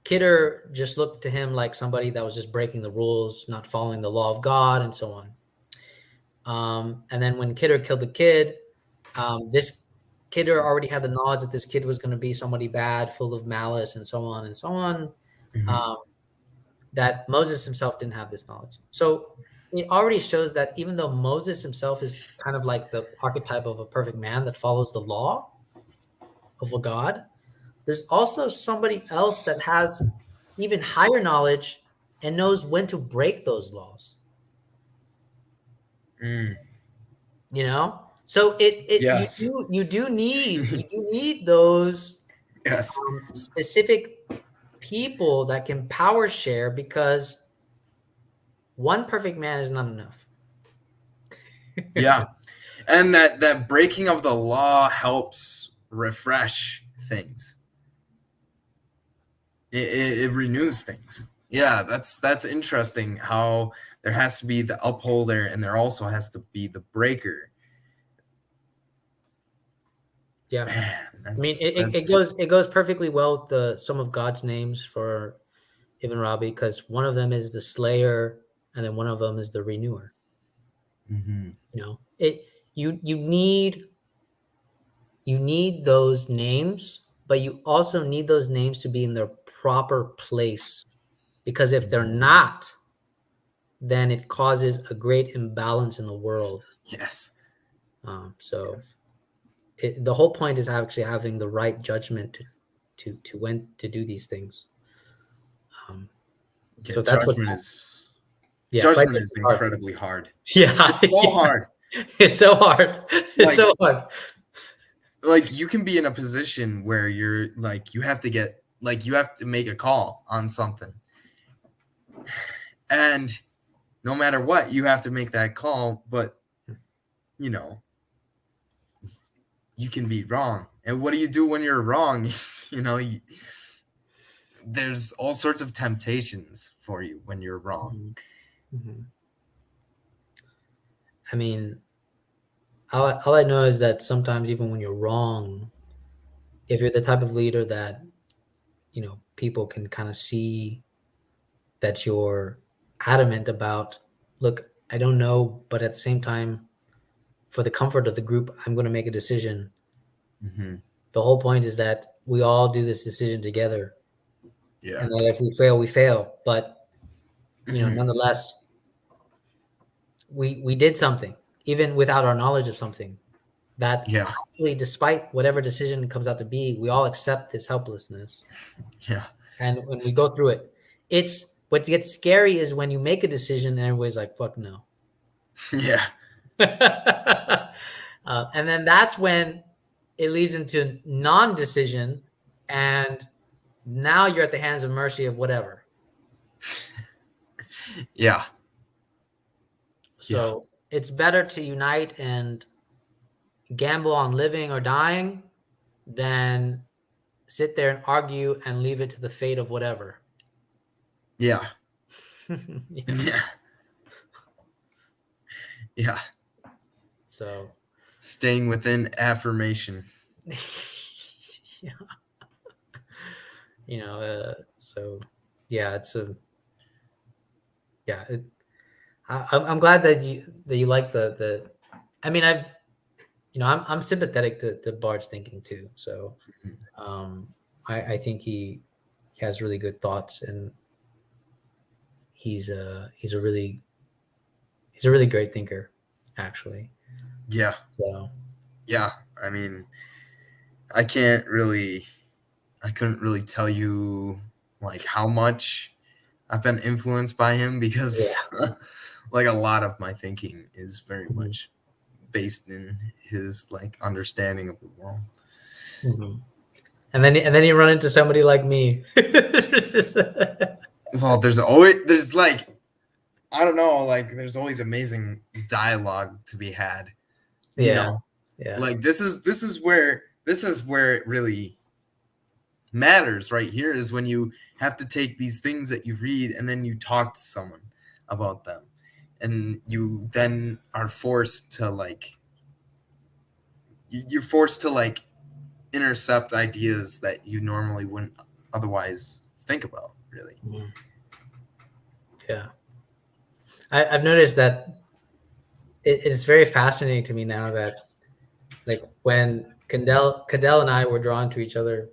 Kidder just looked to him like somebody that was just breaking the rules, not following the law of God, and so on. And then when Kidder killed the kid, this Kidder already had the knowledge that this kid was going to be somebody bad, full of malice, and so on and so on. Hmm. Um, that Moses himself didn't have this knowledge. So it already shows that even though Moses himself is kind of like the archetype of a perfect man that follows the law of a God, there's also somebody else that has even higher knowledge and knows when to break those laws. Mm. You know, so it Yes. you do need those Yes. specific people that can power share because one perfect man is not enough. Yeah. And that breaking of the law helps refresh things. It renews things. Yeah, that's interesting how there has to be the upholder and there also has to be the breaker. Yeah. Man, I mean, that's it goes perfectly well with the some of God's names for Ibn Rabi, because one of them is the Slayer, and then one of them is the Renewer. mhm. You know, it you need those names, but you also need those names to be in their proper place, because if they're Mhm. not, then it causes a great imbalance in the world. Yes. So Yes. the whole point is actually having the right judgment to when to do these things. Um, Yeah, so that's what's yeah, right. judgment is It's hard. incredibly hard. Yeah, It's so yeah. hard. It's so hard. It's Like so hard. like you can be in a position where you're like you have to make a call on something. And no matter what, you have to make that call, but you know, you can be wrong. And what do you do when you're wrong? you know, you, there's all sorts of temptations for you when you're wrong. Mhm. Mhm. I mean, all I know is that sometimes even when you're wrong, if you're the type of leader that, people can kind of see that you're adamant about, look, I don't know, but at the same time, for the comfort of the group, I'm going to make a decision. Mm-hmm. The whole point is that we all do this decision together, Yeah. and that if we fail, we fail. But Mm-hmm. nonetheless, we did something, even without our knowledge of something. That Yeah. actually, despite whatever decision it comes out to be, we all accept this helplessness, Yeah. and when we go through it, it's what gets scary is when you make a decision and everybody's like, "Fuck no." Yeah. And then that's when it leads into non-decision, and now you're at the hands of mercy of whatever. Yeah. Yeah. So it's better to unite and gamble on living or dying than sit there and argue and leave it to the fate of whatever. Yeah. Yeah. Yeah. Yeah. So, Staying within affirmation. yeah. So yeah, it's a yeah. I'm glad that you like the. I mean, I'm sympathetic to Bard's thinking too. So, um, I think he has really good thoughts, and he's a really great thinker, actually. Yeah. So, Yeah. I mean, I couldn't really tell you like how much I've been influenced by him because yeah. like a lot of my thinking is very Mhm. much based in his like understanding of the world. Mhm. And then you run into somebody like me. Well, there's like I don't know, like there's always amazing dialogue to be had. You Yeah, know, yeah. like this is where it really matters right here is when you have to take these things that you read and then you talk to someone about them and you then are forced to like you're forced to like intercept ideas that you normally wouldn't otherwise think about really. Mhm. Yeah. I've noticed that it's very fascinating to me now that, like, when Cadell and I were drawn to each other,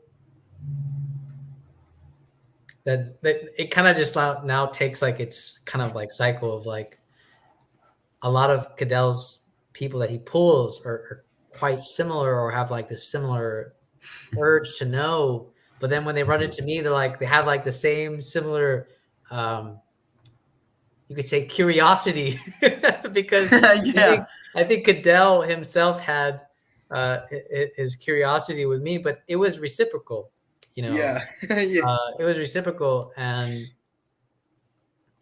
that it kind of just now takes like its kind of like cycle of like a lot of Cadell's people that he pulls are quite similar or have like this similar urge to know, but then when they run into me, they have like the same similar, um, you could say, curiosity, because I Yeah. think I think Cadell himself had his curiosity with me, but it was reciprocal. You know, Yeah. Yeah. it was reciprocal, and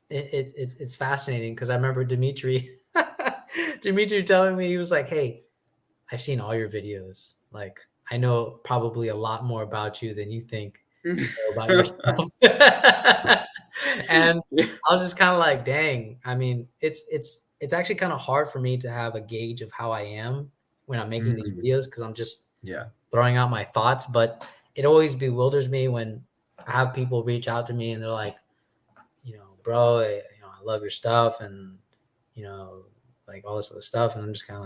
it's fascinating because I remember Dimitri telling me, he was like, "Hey, I've seen all your videos. Like, I know probably a lot more about you than you think you know about yourself." And I was just kind of like, dang. I mean, it's actually kind of hard for me to have a gauge of how I am when I'm making these Mm, videos because I'm just yeah. throwing out my thoughts. But it always bewilders me when I have people reach out to me and they're like, bro, I love your stuff and like all this other stuff, and I'm just kind of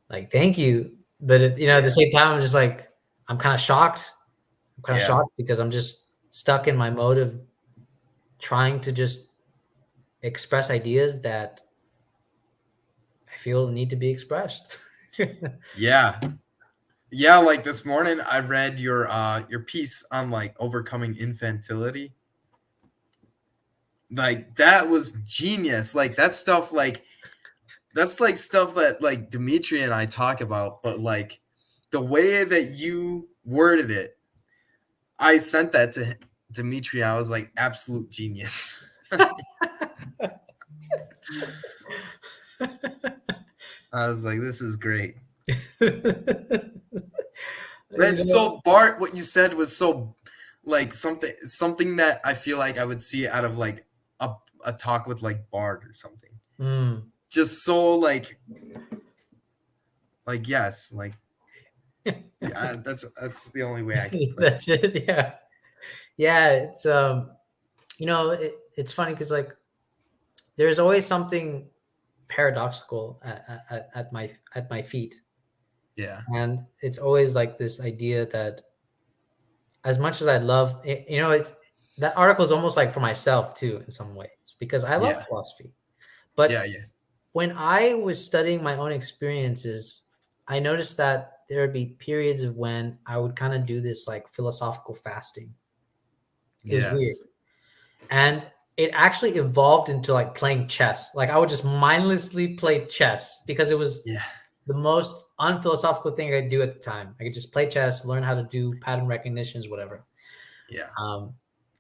like, thank you. But at the Yeah. same time, I'm just like, I'm kind of shocked. I'm kind of Yeah. shocked because I'm just stuck in my mode of trying to just express ideas that I feel need to be expressed. Yeah. Yeah, like this morning I read your piece on like overcoming infantility. Like that was genius. Like that stuff like that's like stuff that like Dimitri and I talk about, but like the way that you worded it, I sent that to Dimitri. I was like, absolute genius. I was like, this is great. You That's know, so Bart. What you said was so like something that I feel like I would see out of like a talk with like Bart or something. mm. Just so like yes, like yeah. That's the only way I can put it. That's it. Yeah. Yeah. It's funny because like there's always something paradoxical at my feet, Yeah. and it's always like this idea that as much as I love it's that article is almost like for myself too in some ways because I love Yeah. philosophy. Yeah. But Yeah. when I was studying my own experiences, I noticed that there would be periods of when I would kind of do this like philosophical fasting. It was weird. Yes. And it actually evolved into like playing chess. Like I would just mindlessly play chess because it was Yeah. the most unphilosophical thing I could do at the time. I could just play chess, learn how to do pattern recognitions, whatever. Yeah.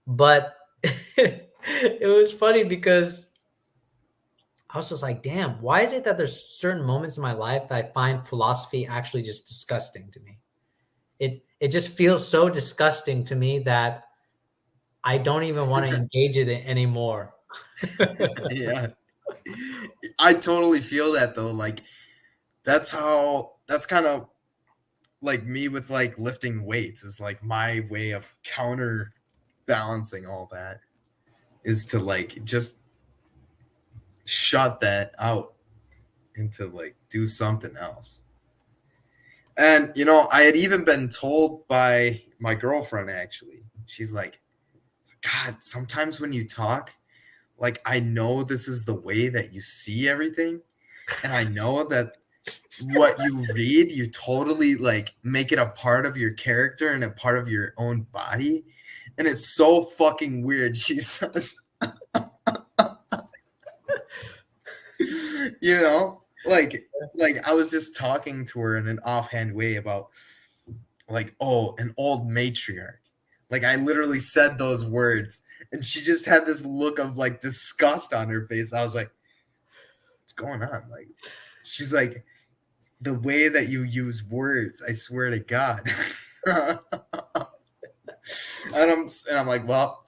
But it was funny because I was just like, damn, why is it that there's certain moments in my life that I find philosophy actually just disgusting to me? It just feels so disgusting to me that I don't even want to engage in it anymore. Yeah. I totally feel that though. Like that's kind of like me with like lifting weights is like my way of counterbalancing all that is to like just shut that out and to like do something else. And I had even been told by my girlfriend actually. She's like, God, sometimes when you talk, like I know this is the way that you see everything, and I know that what you read, you totally like make it a part of your character and a part of your own body. And it's so fucking weird, she says. you know, like I was just talking to her in an offhand way about like, oh, an old matriarch. Like I literally said those words and she just had this look of like disgust on her face. I was like, what's going on? Like she's like, the way that you use words, I swear to God. and I'm like, well,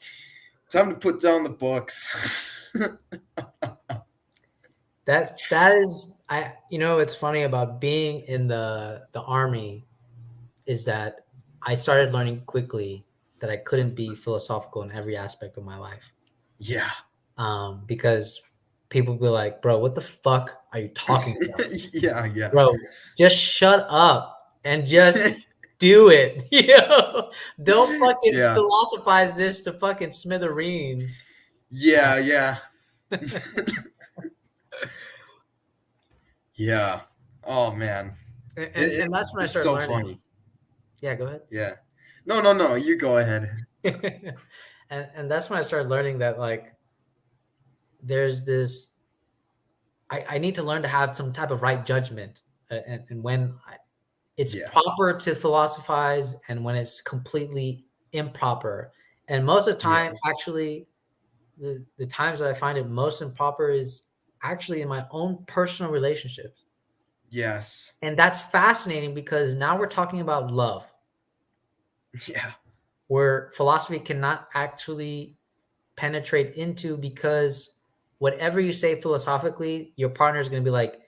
time to put down the books. That is it's funny about being in the army is that I started learning quickly that I couldn't be philosophical in every aspect of my life. yeah. Because people be like, bro, what the fuck are you talking about? yeah, yeah. Bro, just shut up and just do it. Don't fucking yeah. philosophize this to fucking smithereens. Yeah, yeah. yeah. Oh man. And that's when I It's started so learning. funny. Yeah, go ahead. Yeah. No, you go ahead. and that's when I started learning that like there's this I need to learn to have some type of right judgment and when it's Yeah. proper to philosophize and when it's completely improper. And most of the Yeah. time, actually, the times that I find it most improper is actually in my own personal relationships. Yes. And that's fascinating because now we're talking about love, Yeah. where philosophy cannot actually penetrate into, because whatever you say philosophically, your partner is going to be like,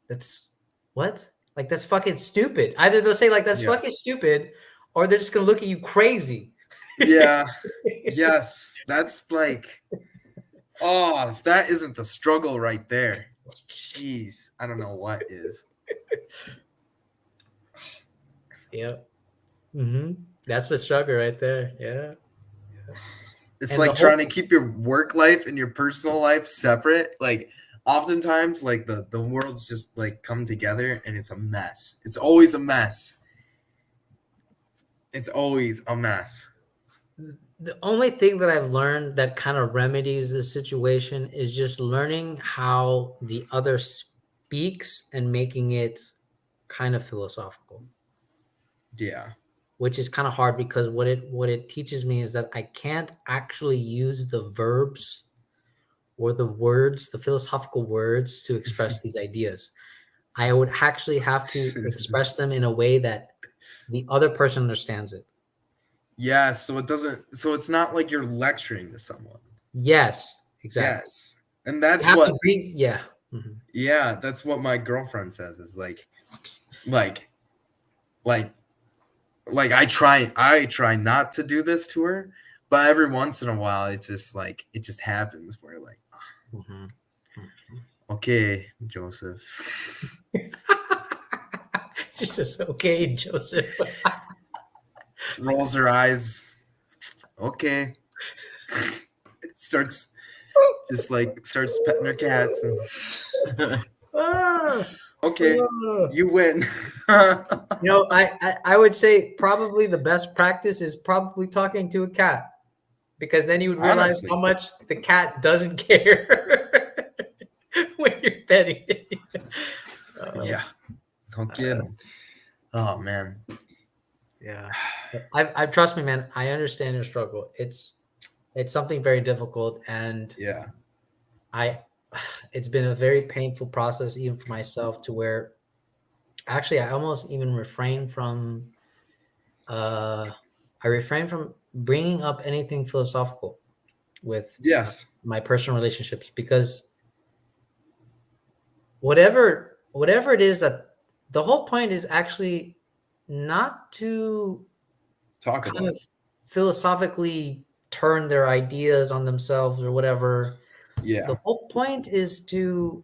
that's what? Like, that's fucking stupid. Either they'll say like, that's fucking stupid, or they're just going to look at you crazy. Yeah. Yes. That's like, oh, if that isn't the struggle right there, jeez, I don't know what is. Yep. Mm-hmm. That's the struggle right there. Yeah. It's And like trying to keep your work life and your personal life separate. Like oftentimes, like the worlds just like come together and it's a mess. It's always a mess. It's always a mess. The only thing that I've learned that kind of remedies this situation is just learning how the other speaks and making it kind of philosophical. Yeah. Which is kind of hard, because what it teaches me is that I can't actually use the verbs or the words, the philosophical words, to express these ideas. I would actually have to express them in a way that the other person understands it. Yeah, so it's not like you're lecturing to someone. Yes, exactly. Yes. And that's what yeah. Mm-hmm. Yeah, that's what my girlfriend says is like I try not to do this to her, but every once in a while it's just like it just happens where like Mm-hmm. okay, Joseph. She says, okay, Joseph. Rolls her eyes. Okay. Starts petting her cats and okay, you win. I would say probably the best practice is probably talking to a cat, because then you would realize Honestly. how much the cat doesn't care when you're petting it. Yeah. Don't get him. Oh man. Yeah. I trust me, man. I understand your struggle. It's something very difficult, and yeah, it's been a very painful process even for myself, to where actually I almost even refrain from bringing up anything philosophical with my personal relationships, because whatever it is, that the whole point is actually not to talk kind about of philosophically turn their ideas on themselves or whatever. Yeah. The whole point is to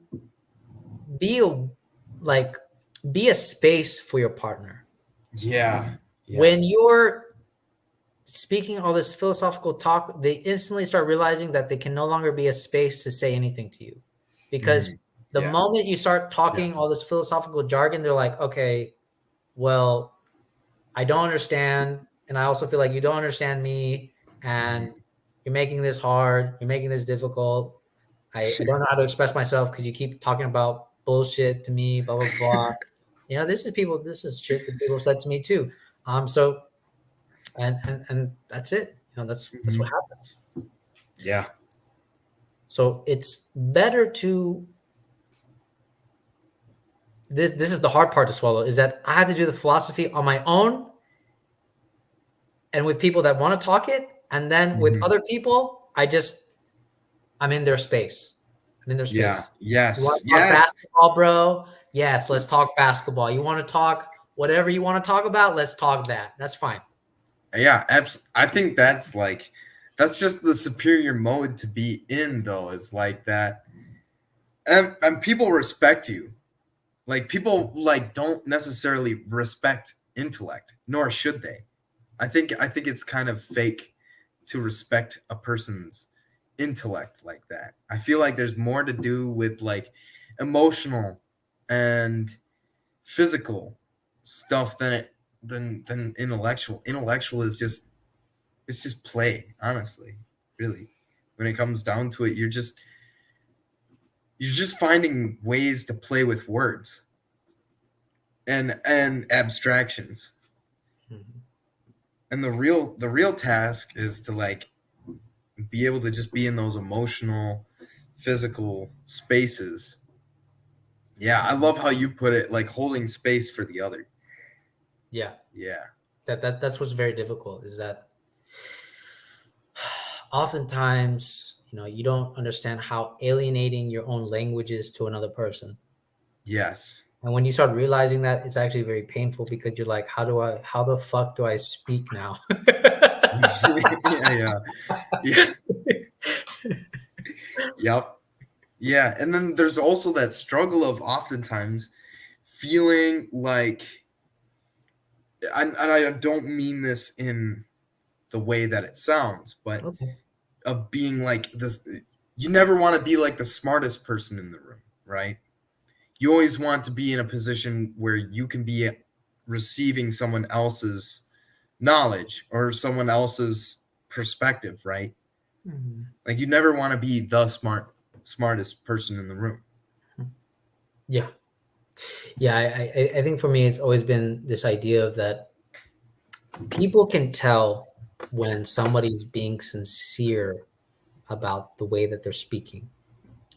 be a space for your partner. Yeah. When you're speaking all this philosophical talk, they instantly start realizing that they can no longer be a space to say anything to you, because the moment you start talking all this philosophical jargon, they're like, okay, well, I don't understand, and I also feel like you don't understand me, and you're making this hard, you're making this difficult. I don't know how to express myself because you keep talking about bullshit to me, blah blah blah. This is shit that people said to me too. So and that's it. That's what happens. Yeah. So it's better to this is the hard part to swallow, is that I have to do the philosophy on my own and with people that want to talk it, and then with other people, I'm in their space. I'm in their space. Yeah. Yes. You want to talk basketball, bro? Yes, let's talk basketball. You want to talk whatever you want to talk about? Let's talk that. That's fine. Yeah, I think that's just the superior mode to be in, though, is like that. And people respect you. Like people don't necessarily respect intellect, nor should they. I think it's kind of fake to respect a person's intellect like that. I feel like there's more to do with like emotional and physical stuff than intellectual. Intellectual is just play, honestly. Really. When it comes down to it, you're just finding ways to play with words and abstractions. And the real task is to like be able to just be in those emotional, physical spaces. Yeah, I love how you put it, like holding space for the other. Yeah. Yeah. That's what's very difficult, is that oftentimes, you don't understand how alienating your own language is to another person. Yes. And when you start realizing that, it's actually very painful because you're like, how the fuck do I speak now? Yeah. Yeah. Yep. Yeah. And then there's also that struggle of oftentimes feeling like, and I don't mean this in the way that it sounds, but Okay. of being like this, you never want to be like the smartest person in the room, right? You always want to be in a position where you can be receiving someone else's knowledge or someone else's perspective, right? Mhm. Like you never want to be the smartest person in the room. Yeah. Yeah. I think for me, it's always been this idea of that people can tell when somebody's being sincere about the way that they're speaking.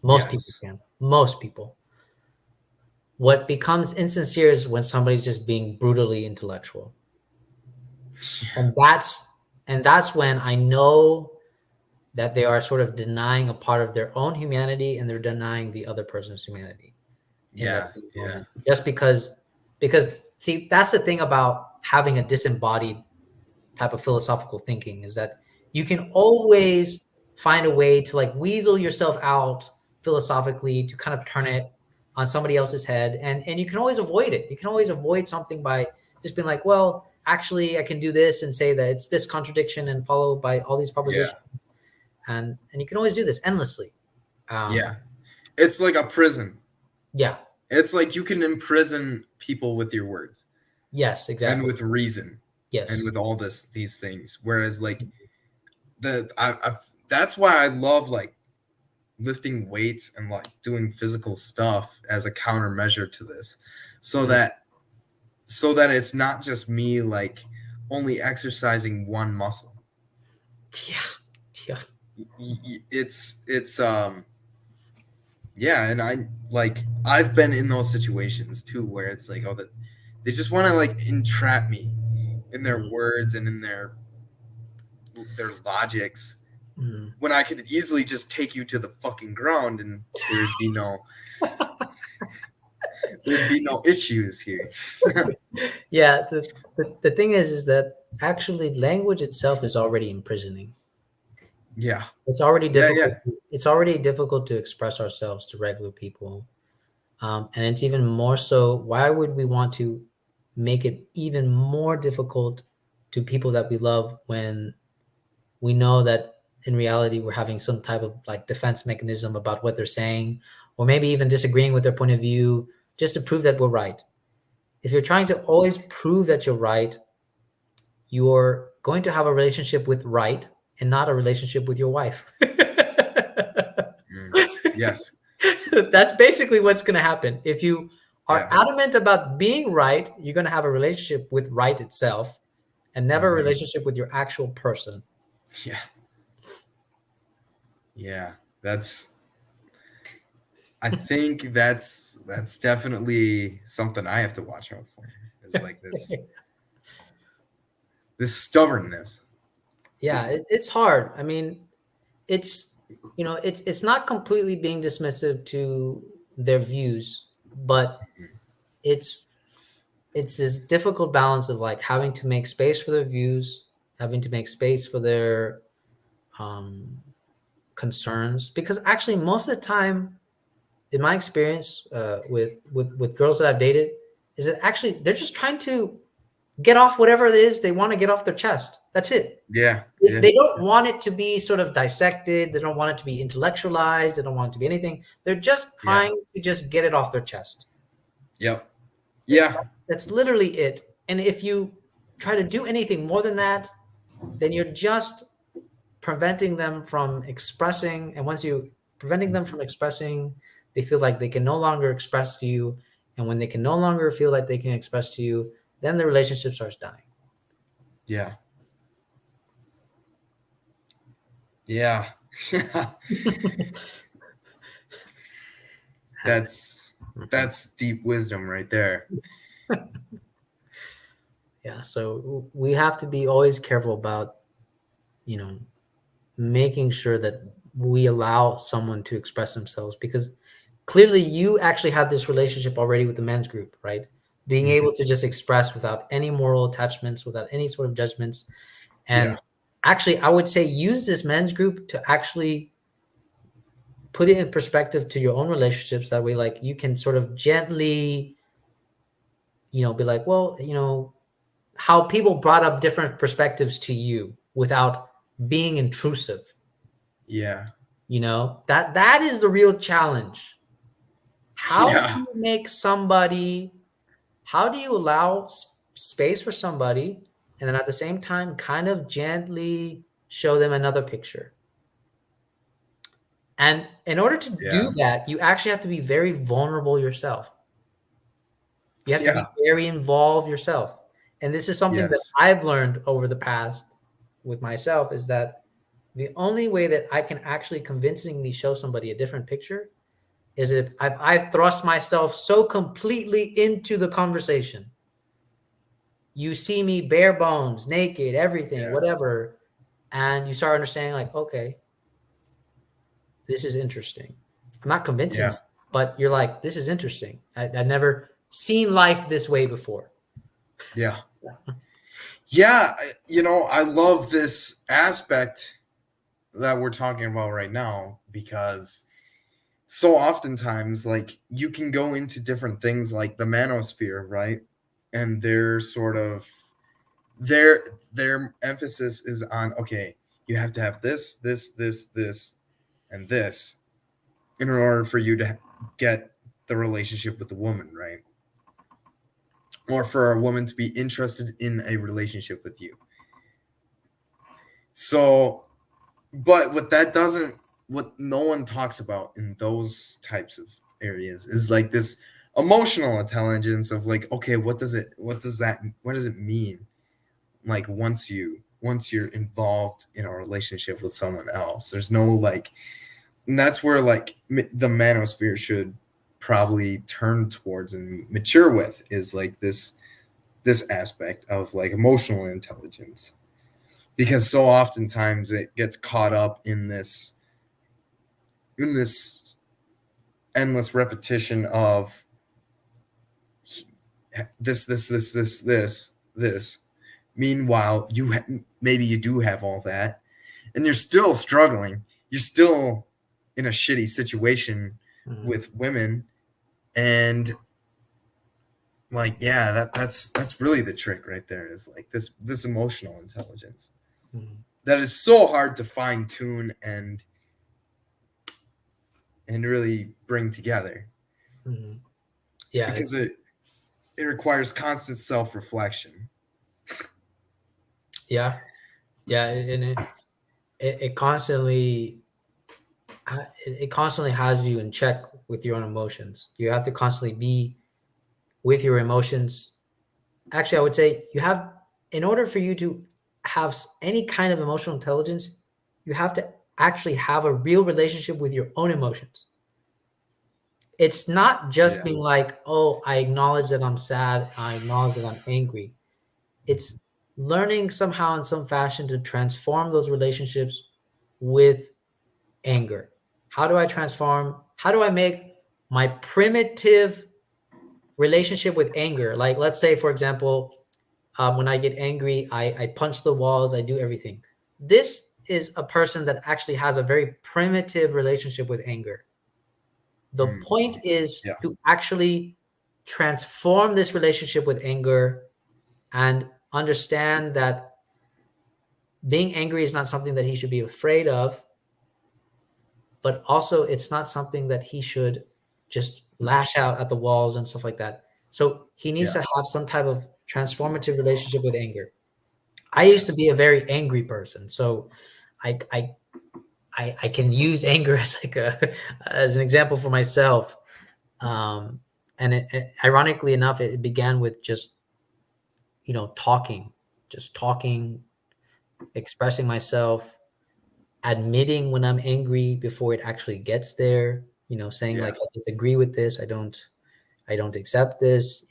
Most people Yes. can. Most people. What becomes insincere is when somebody's just being brutally intellectual. And that's when I know that they are sort of denying a part of their own humanity and they're denying the other person's humanity in that Yeah. same Yeah. moment. Just because see, that's the thing about having a disembodied type of philosophical thinking is that you can always find a way to like weasel yourself out philosophically to kind of turn it on somebody else's head, and you can always avoid it. You can always avoid something by just being like, well, actually I can do this and say that it's this contradiction and followed by all these Yeah. propositions, and you can always do this endlessly. Yeah. It's like a prison. Yeah. It's like you can imprison people with your words Yes, and exactly. with reason and Yes. with all these things. Whereas like that's why I love like lifting weights and like doing physical stuff as a countermeasure to this, so Mm. that so that it's not just me like only exercising one muscle. Yeah. Yeah. It's yeah, and I've been in those situations too where it's like, oh, that they just want to like entrap me in their Mm. words and in their logics, Mm. when I could easily just take you to the fucking ground and there'd be no issues here. Yeah, the thing is that actually language itself is already imprisoning. Yeah. It's already Yeah, yeah. difficult. It's already difficult to express ourselves to regular people, and it's even more so. Why would we want to make it even more difficult to people that we love when we know that in reality we're having some type of like defense mechanism about what they're saying, or maybe even disagreeing with their point of view just to prove that we're right. If you're trying to always prove that you're right, you're going to have a relationship with right and not a relationship with your wife. Mm. Yes. That's basically what's going to happen. If you are Yeah. adamant about being right, you're going to have a relationship with right itself and never a Mhm. relationship with your actual person. Yeah. Yeah. I think that's definitely something I have to watch out for. Is like this stubbornness. Yeah, it's hard. I mean, it's it's not completely being dismissive to their views, but it's it's this difficult balance of like having to make space for their views, having to make space for their um, concerns, because actually most of the time, in my experience with girls that I've dated, is that actually they're just trying to get off whatever it is they want to get off their chest. That's it. Yeah. They Yeah. they don't want it to be sort of dissected. They don't want it to be intellectualized. They don't want it to be anything. They're just Yeah. trying to just get it off their chest. Yep. Yeah. That's literally it. And if you try to do anything more than that, then you're just preventing them from expressing. And once you preventing them from expressing, they feel like they can no longer express to you. And when they can no longer feel like they can express to you, then the relationship starts dying. Yeah. Yeah. that's that's deep wisdom right there. Yeah. So we have to be always careful about, you know, making sure that we allow someone to express themselves, because clearly you actually had this relationship already with the men's group, right? Being able to just express without any moral attachments, without any sort of judgments. And Yeah. actually, I would say use this men's group to actually put it in perspective to your own relationships. That way, like, you can sort of gently, be like, well, how people brought up different perspectives to you without being intrusive. Yeah. That is the real challenge. How do Yeah. you make somebody, how do you allow space for somebody, and then at the same time kind of gently show them another picture? And in order to do Yeah. that, you actually have to be very vulnerable yourself. You have to be Yeah. very involved yourself. And this is something that Yes. I've learned over the past with myself, is that the only way that I can actually convincingly show somebody a different picture is if I've thrust myself so completely into the conversation. You see me bare bones, naked, everything, Yeah. whatever, and you start understanding, like, okay, this is interesting. I'm not convincing Yeah. you, but you're like, this is interesting. I've never seen life this way before. Yeah. Yeah. I love this aspect that we're talking about right now, because so oftentimes, like, you can go into different things like the manosphere, right? And their their emphasis is on, okay, you have to have this, and this in order for you to get the relationship with the woman, right? Or for a woman to be interested in a relationship with you. So, but what no one talks about in those types of areas is like this emotional intelligence of, like, okay, what does it mean, like, once you're involved in a relationship with someone else? There's no, like, and that's where, like, the manosphere should probably turn towards and mature with, is like this aspect of, like, emotional intelligence, because so oftentimes it gets caught up in this endless repetition of this. Meanwhile, maybe you do have all that, and you're still struggling. You're still in a shitty situation Mhm. with women, and, like, yeah, that's really the trick right there, is like this emotional intelligence Mhm. that is so hard to fine tune and really bring together, Mhm. Yeah, because it requires constant self-reflection. yeah, yeah, and it constantly it constantly has you in check with your own emotions. You have to constantly be with your emotions. Actually, I would say in order for you to have any kind of emotional intelligence, you have to actually have a real relationship with your own emotions. It's not just Yeah. being like, oh, I acknowledge that I'm sad, I acknowledge that I'm angry. It's learning somehow in some fashion to transform those relationships with anger. How do I transform? How do I make my primitive relationship with anger? Like, let's say, for example, when I get angry, I punch the walls, I do everything. This is a person that actually has a very primitive relationship with anger. The Mm. point is Yeah. to actually transform this relationship with anger and understand that being angry is not something that he should be afraid of, but also it's not something that he should just lash out at the walls and stuff like that. So he needs Yeah. to have some type of transformative relationship with anger. I used to be a very angry person, so I I I can use anger as like as an example for myself. Um, and ironically enough, it began with just talking, just talking, expressing myself, admitting when I'm angry before it actually gets there. Saying Yeah. like, I disagree with this. I don't accept this.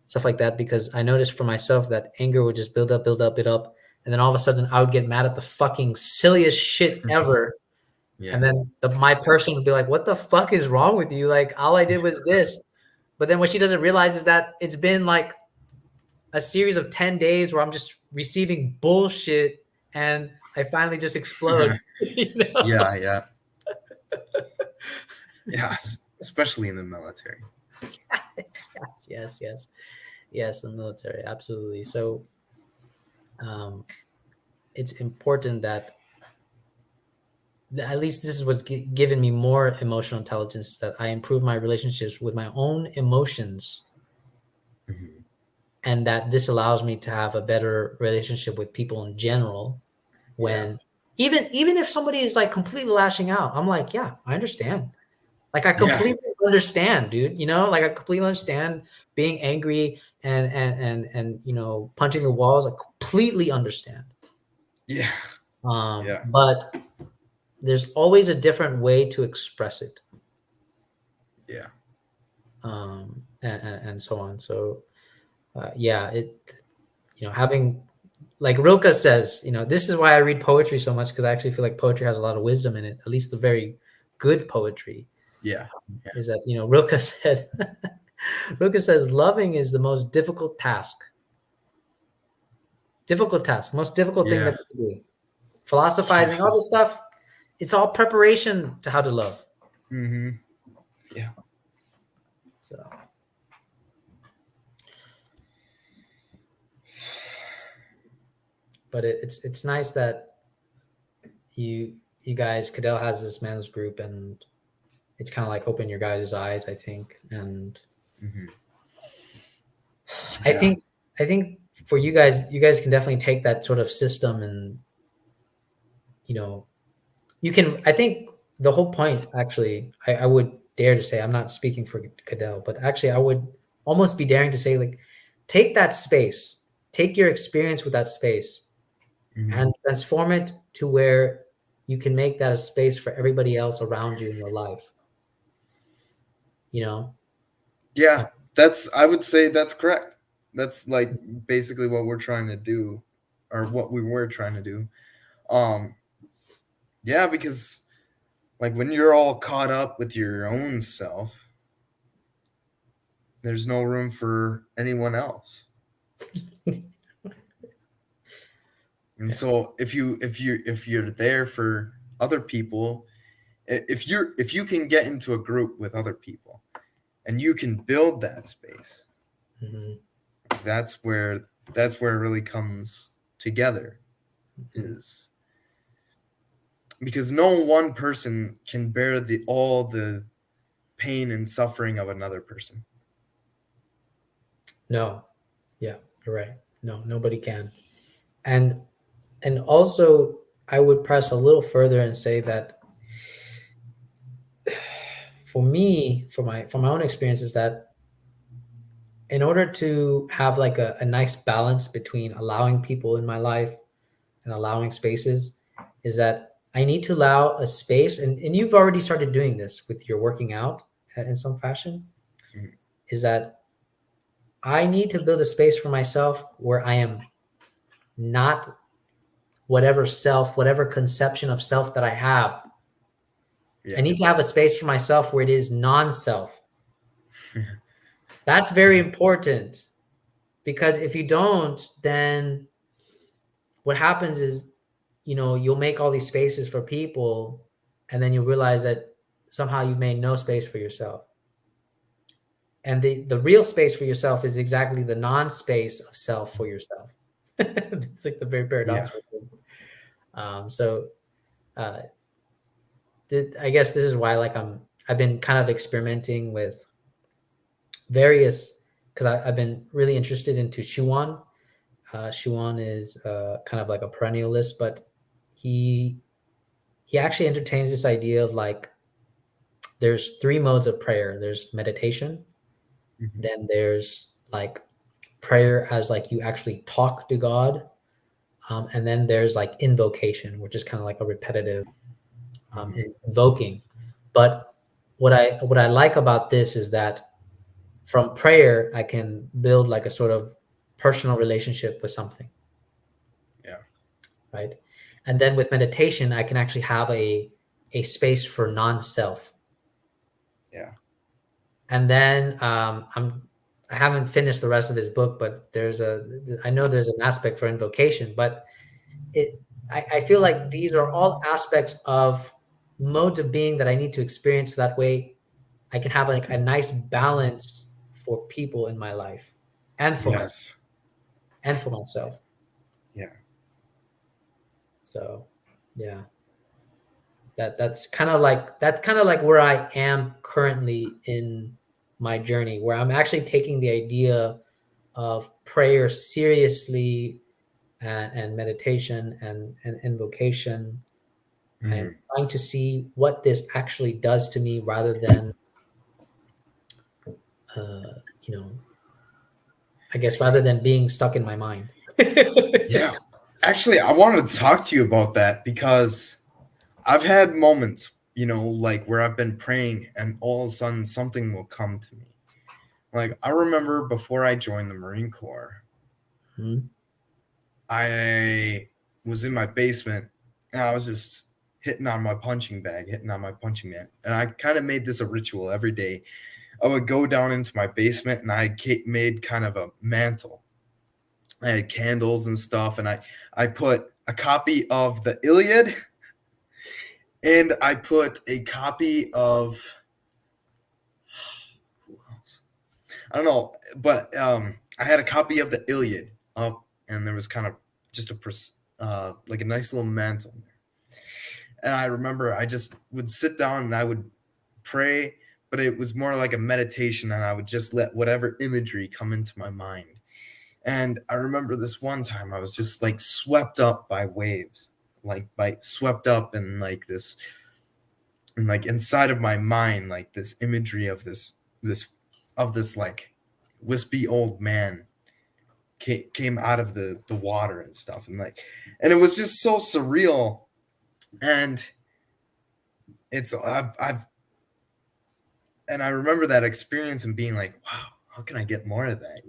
Stuff like that, because I noticed for myself that anger would just build up, build up, build up. and then all of a sudden I would get mad at the fucking silliest shit ever. Yeah. And then my person would be like, what the fuck is wrong with you? Like, all I did was this. But then what she doesn't realize is that it's been like a series of 10 days where I'm just receiving bullshit and I finally just explode. You know? Yeah. Yeah, especially in the military. Yes, the military, absolutely. So it's important that at least this is what's given me more emotional intelligence, that I improve my relationships with my own emotions, and that this allows me to have a better relationship with people in general. When even if somebody is like completely lashing out, I'm like, yeah, I understand. Like, I completely understand, dude. You know, like I completely understand being angry and you know, punching the walls. I completely understand. Yeah. But there's always a different way to express it. Yeah. And so on. So it, you know, having, like Rilke says, you know, this is why I read poetry so much, because I actually feel like poetry has a lot of wisdom in it, at least the very good poetry. Is that, you know, Rilke said, Rilke says, loving is the most difficult task. Most difficult thing that you can do. Philosophizing, all this stuff, it's all preparation to how to love. Yeah. So. But it's nice that you guys, Cadell has this men's group, and it's kind of like open your guys' eyes, I think. And I think for you guys can definitely take that sort of system, and you know, you can, I think the whole point, actually, I would dare to say, I'm not speaking for Cadell, but actually I would almost be daring to say, like, take that space, take your experience with that space, and transform it to where you can make that a space for everybody else around you in your life. You know? Yeah, I would say that's correct. That's like basically what we're trying to do, or what we were trying to do. Yeah, because like when you're all caught up with your own self, there's no room for anyone else. And so if you're there for other people, if you can get into a group with other people and you can build that space, that's where it really comes together. Is because no one person can bear all the pain and suffering of another person. No. Yeah, you're right. No, nobody can. And also, I would press a little further and say that for me, for my own experience, is that in order to have like a nice balance between allowing people in my life and allowing spaces, is that I need to allow a space, and you've already started doing this with your working out in some fashion, is that I need to build a space for myself where I am not whatever conception of self that I have. I need to have a space for myself where it is non-self. That's very important, because if you don't, then what happens is, you know, you'll make all these spaces for people, and then you realize that somehow you've made no space for yourself. And the real space for yourself is exactly the non-space of self for yourself. It's like the very paradoxical thing. I guess this is why, like, I've been kind of experimenting with various, because I've been really interested into Schuon. Schuon is kind of like a perennialist, but he actually entertains this idea of, like, there's 3 modes of prayer. There's meditation, then there's like prayer as like you actually talk to God, and then there's like invocation, which is kind of like a repetitive invoking. But what I like about this is that from prayer I can build like a sort of personal relationship with something. right? And then with meditation, I can actually have a space for non-self. Yeah. And then I haven't finished the rest of his book, but I know there's an aspect for invocation, but I feel like these are all aspects of modes of being that I need to experience. So that way I can have like a nice balance for people in my life and for my Yes. and for myself. Yeah. So yeah, that's kind of like where I am currently in my journey, where I'm actually taking the idea of prayer seriously, and meditation and invocation, and Mhm. trying to see what this actually does to me rather than you know, I guess rather than being stuck in my mind. Yeah. Actually, I wanted to talk to you about that because I've had moments, like where I've been praying and all of a sudden something will come to me. Like, I remember before I joined the Marine Corps, Mhm. I was in my basement and I was just hitting on my punching man. And I kind of made this a ritual every day. I would go down into my basement and made kind of a mantle. I had candles and stuff, and I put a copy of the Iliad, and I put a copy of who else? I don't know, but I had a copy of the Iliad up, and there was kind of just like a nice little mantle there. And I remember I just would sit down and I would pray, but it was more like a meditation, and I would just let whatever imagery come into my mind. And I remember this one time I was just like swept up by waves, like by swept up in like this, and like inside of my mind, like this imagery of this like wispy old man came out of the water and stuff, and it was just so surreal. And I've and I remember that experience and being like, wow, how can I get more of that?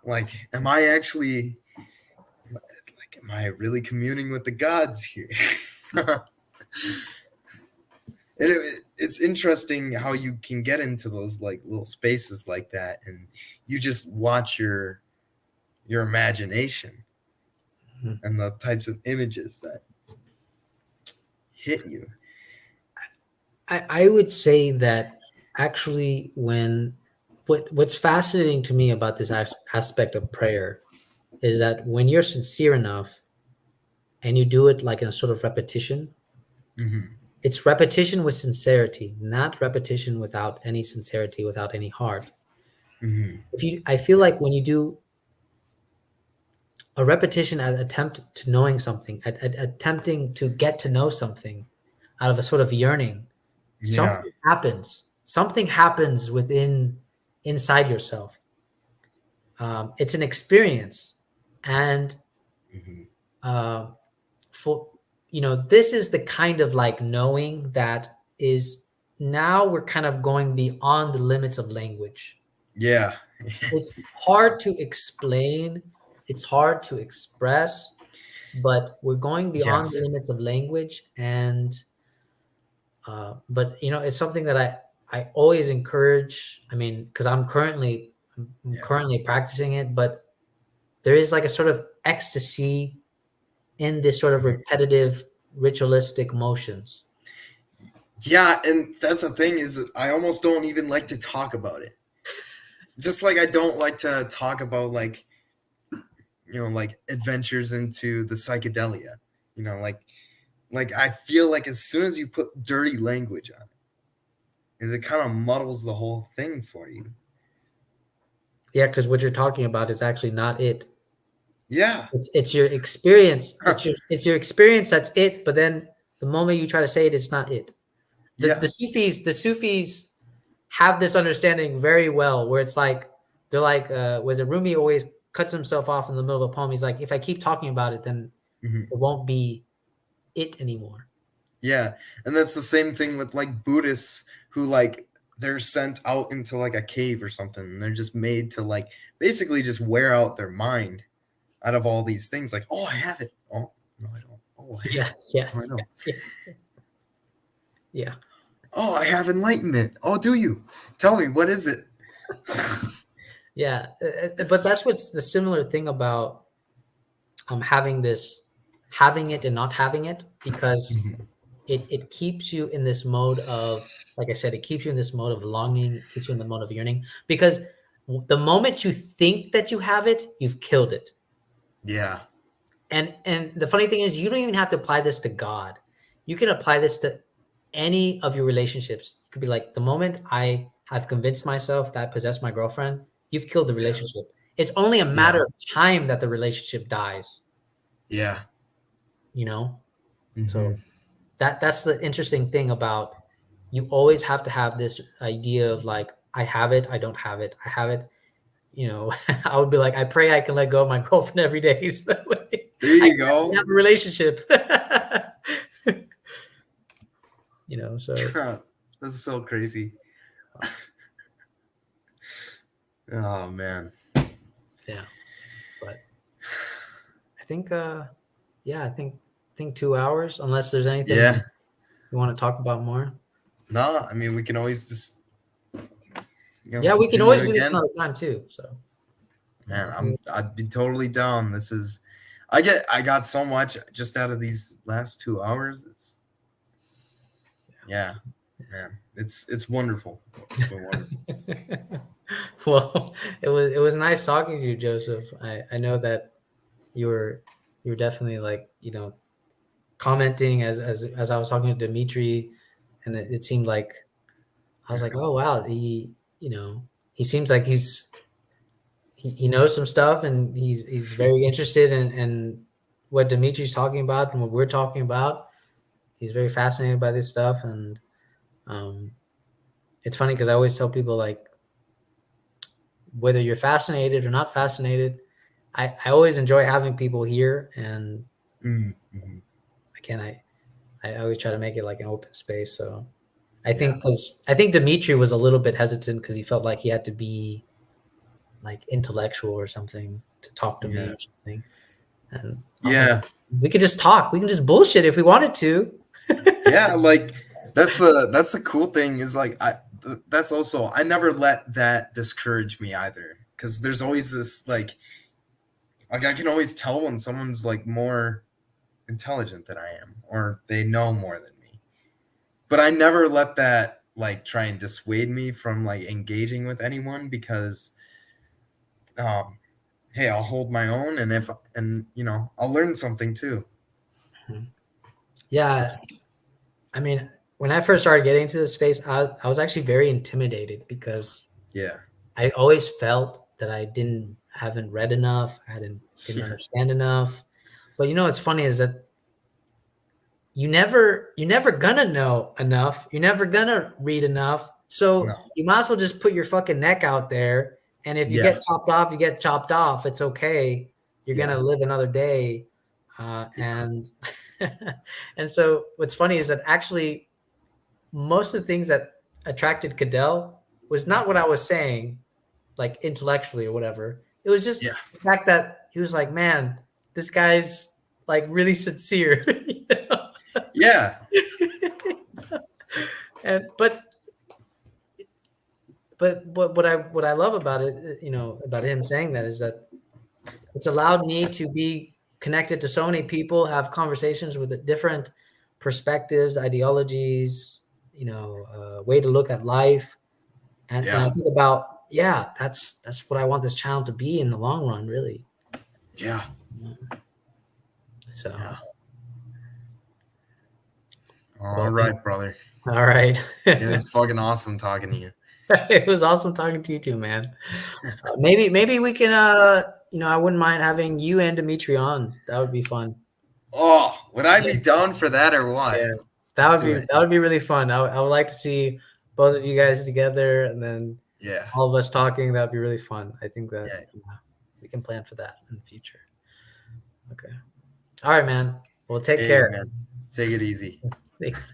Like, am I actually like, am I really communing with the gods here? And it's interesting how you can get into those like little spaces like that, and you just watch your imagination Mhm. and the types of images that hit you. I would say that actually what's fascinating to me about this aspect of prayer is that when you're sincere enough and you do it like in a sort of repetition, Hmm. it's repetition with sincerity, not repetition without any sincerity, without any heart. Hmm. I feel like when you do a repetition at attempt to knowing something, at attempting to get to know something out of a sort of yearning, Yeah. something happens. Something happens inside yourself. It's an experience, and Hmm. uh, for this is the kind of like knowing that is now we're kind of going beyond the limits of language. Yeah. It's hard to explain, it's hard to express, but we're going beyond the Yes. limits of language. And but it's something that I always encourage. I mean, because I'm Yeah. currently practicing it, but there is like a sort of ecstasy in this sort of Mhm. repetitive ritualistic motions. Yeah, and that's the thing is I almost don't even like to talk about it. Just like I don't like to talk about like like adventures into the psychedelia. Like I feel like as soon as you put dirty language on it, it kind of muddles the whole thing for you. Yeah, because what you're talking about is actually not it. Yeah. It's your experience. It's your experience that's it. But then the moment you try to say it, it's not it. The Yeah. the Sufis have this understanding very well, where it's like they're like, was it Rumi always cuts himself off in the middle of a poem? He's like, if I keep talking about it, then Mhm. it won't be it anymore. Yeah. And that's the same thing with like Buddhists who like they're sent out into like a cave or something. And they're just made to like basically just wear out their mind. out of all these things, like, oh, I have it. Oh, no, I don't. Oh, I have it. Yeah. Oh, I know. Yeah. Oh, I have enlightenment. Oh, do you? Tell me, what is it? Yeah. But that's what's the similar thing about having it and not having it, because it keeps you in this mode of, like I said, it keeps you in this mode of longing, it keeps you in the mode of yearning, because the moment you think that you have it, you've killed it. Yeah. And the funny thing is, you don't even have to apply this to God. You can apply this to any of your relationships. You could be like, the moment I have convinced myself that I possess my girlfriend, you've killed the relationship. It's only a matter of time that the relationship dies. Yeah. You know? Mm-hmm. So that's the interesting thing about, you always have to have this idea of like, I have it, I don't have it, I have it. You know, I would be like, I pray I can let go of my girlfriend every day. So that way There you I can go. have a relationship. You know, so that's so crazy. Oh man. Yeah. But I think yeah, I think 2 hours, unless there's anything Yeah. you want to talk about more. No, I mean, we can always just, Yeah, we can continue always do this again. another time too. So Man, I'd be totally down. This is, I got so much just out of these last 2 hours. It's, yeah, man, it's wonderful. It's been wonderful. Well, it was nice talking to you, Joseph. I know that you were definitely, like, you know, commenting as I was talking to Dimitri, and it seemed like I was like, oh wow, he, you know, he seems like he knows some stuff, and he's very interested in what Dimitri's talking about and what we're talking about. He's very fascinated by this stuff, and it's funny because I always tell people, like, whether you're fascinated or not fascinated, I always enjoy having people here, and Mm-hmm. again, I always try to make it like an open space. So I think Dimitri was a little bit hesitant because he felt like he had to be like intellectual or something to talk to me or something. And I was like, we could just talk. We can just bullshit if we wanted to. Yeah, like that's the cool thing is, like, that's also, I never let that discourage me either, because there's always this like I can always tell when someone's like more intelligent than I am, or they know more than me. But I never let that like try and dissuade me from like engaging with anyone, because hey, I'll hold my own, and you know, I'll learn something too. Yeah. I mean, when I first started getting into this space, I was actually very intimidated because I always felt that I haven't read enough. I didn't understand enough. But you know, what's funny is that you're never gonna know enough. You're never gonna read enough. So you might as well just put your fucking neck out there. And if you get chopped off, you get chopped off. It's okay. You're gonna live another day. And and so what's funny is that actually most of the things that attracted Cadell was not what I was saying, like intellectually or whatever. It was just the fact that he was like, man, this guy's like really sincere. You know? Yeah. And but what I love about it, you know, about him saying that, is that it's allowed me to be connected to so many people, have conversations with different perspectives, ideologies, you know, way to look at life. And I think about, that's what I want this channel to be in the long run, really. Yeah. So. All right, brother. All right. It was fucking awesome talking to you. It was awesome talking to you too, man. Maybe we can, you know, I wouldn't mind having you and Dimitri on. That would be fun. Oh, would I be down for that or what? Yeah, that would be really fun. I would like to see both of you guys together, and then all of us talking. That would be really fun. I think that we can plan for that in the future. Okay. All right, man. Well, take care. Man. Take it easy. Thanks.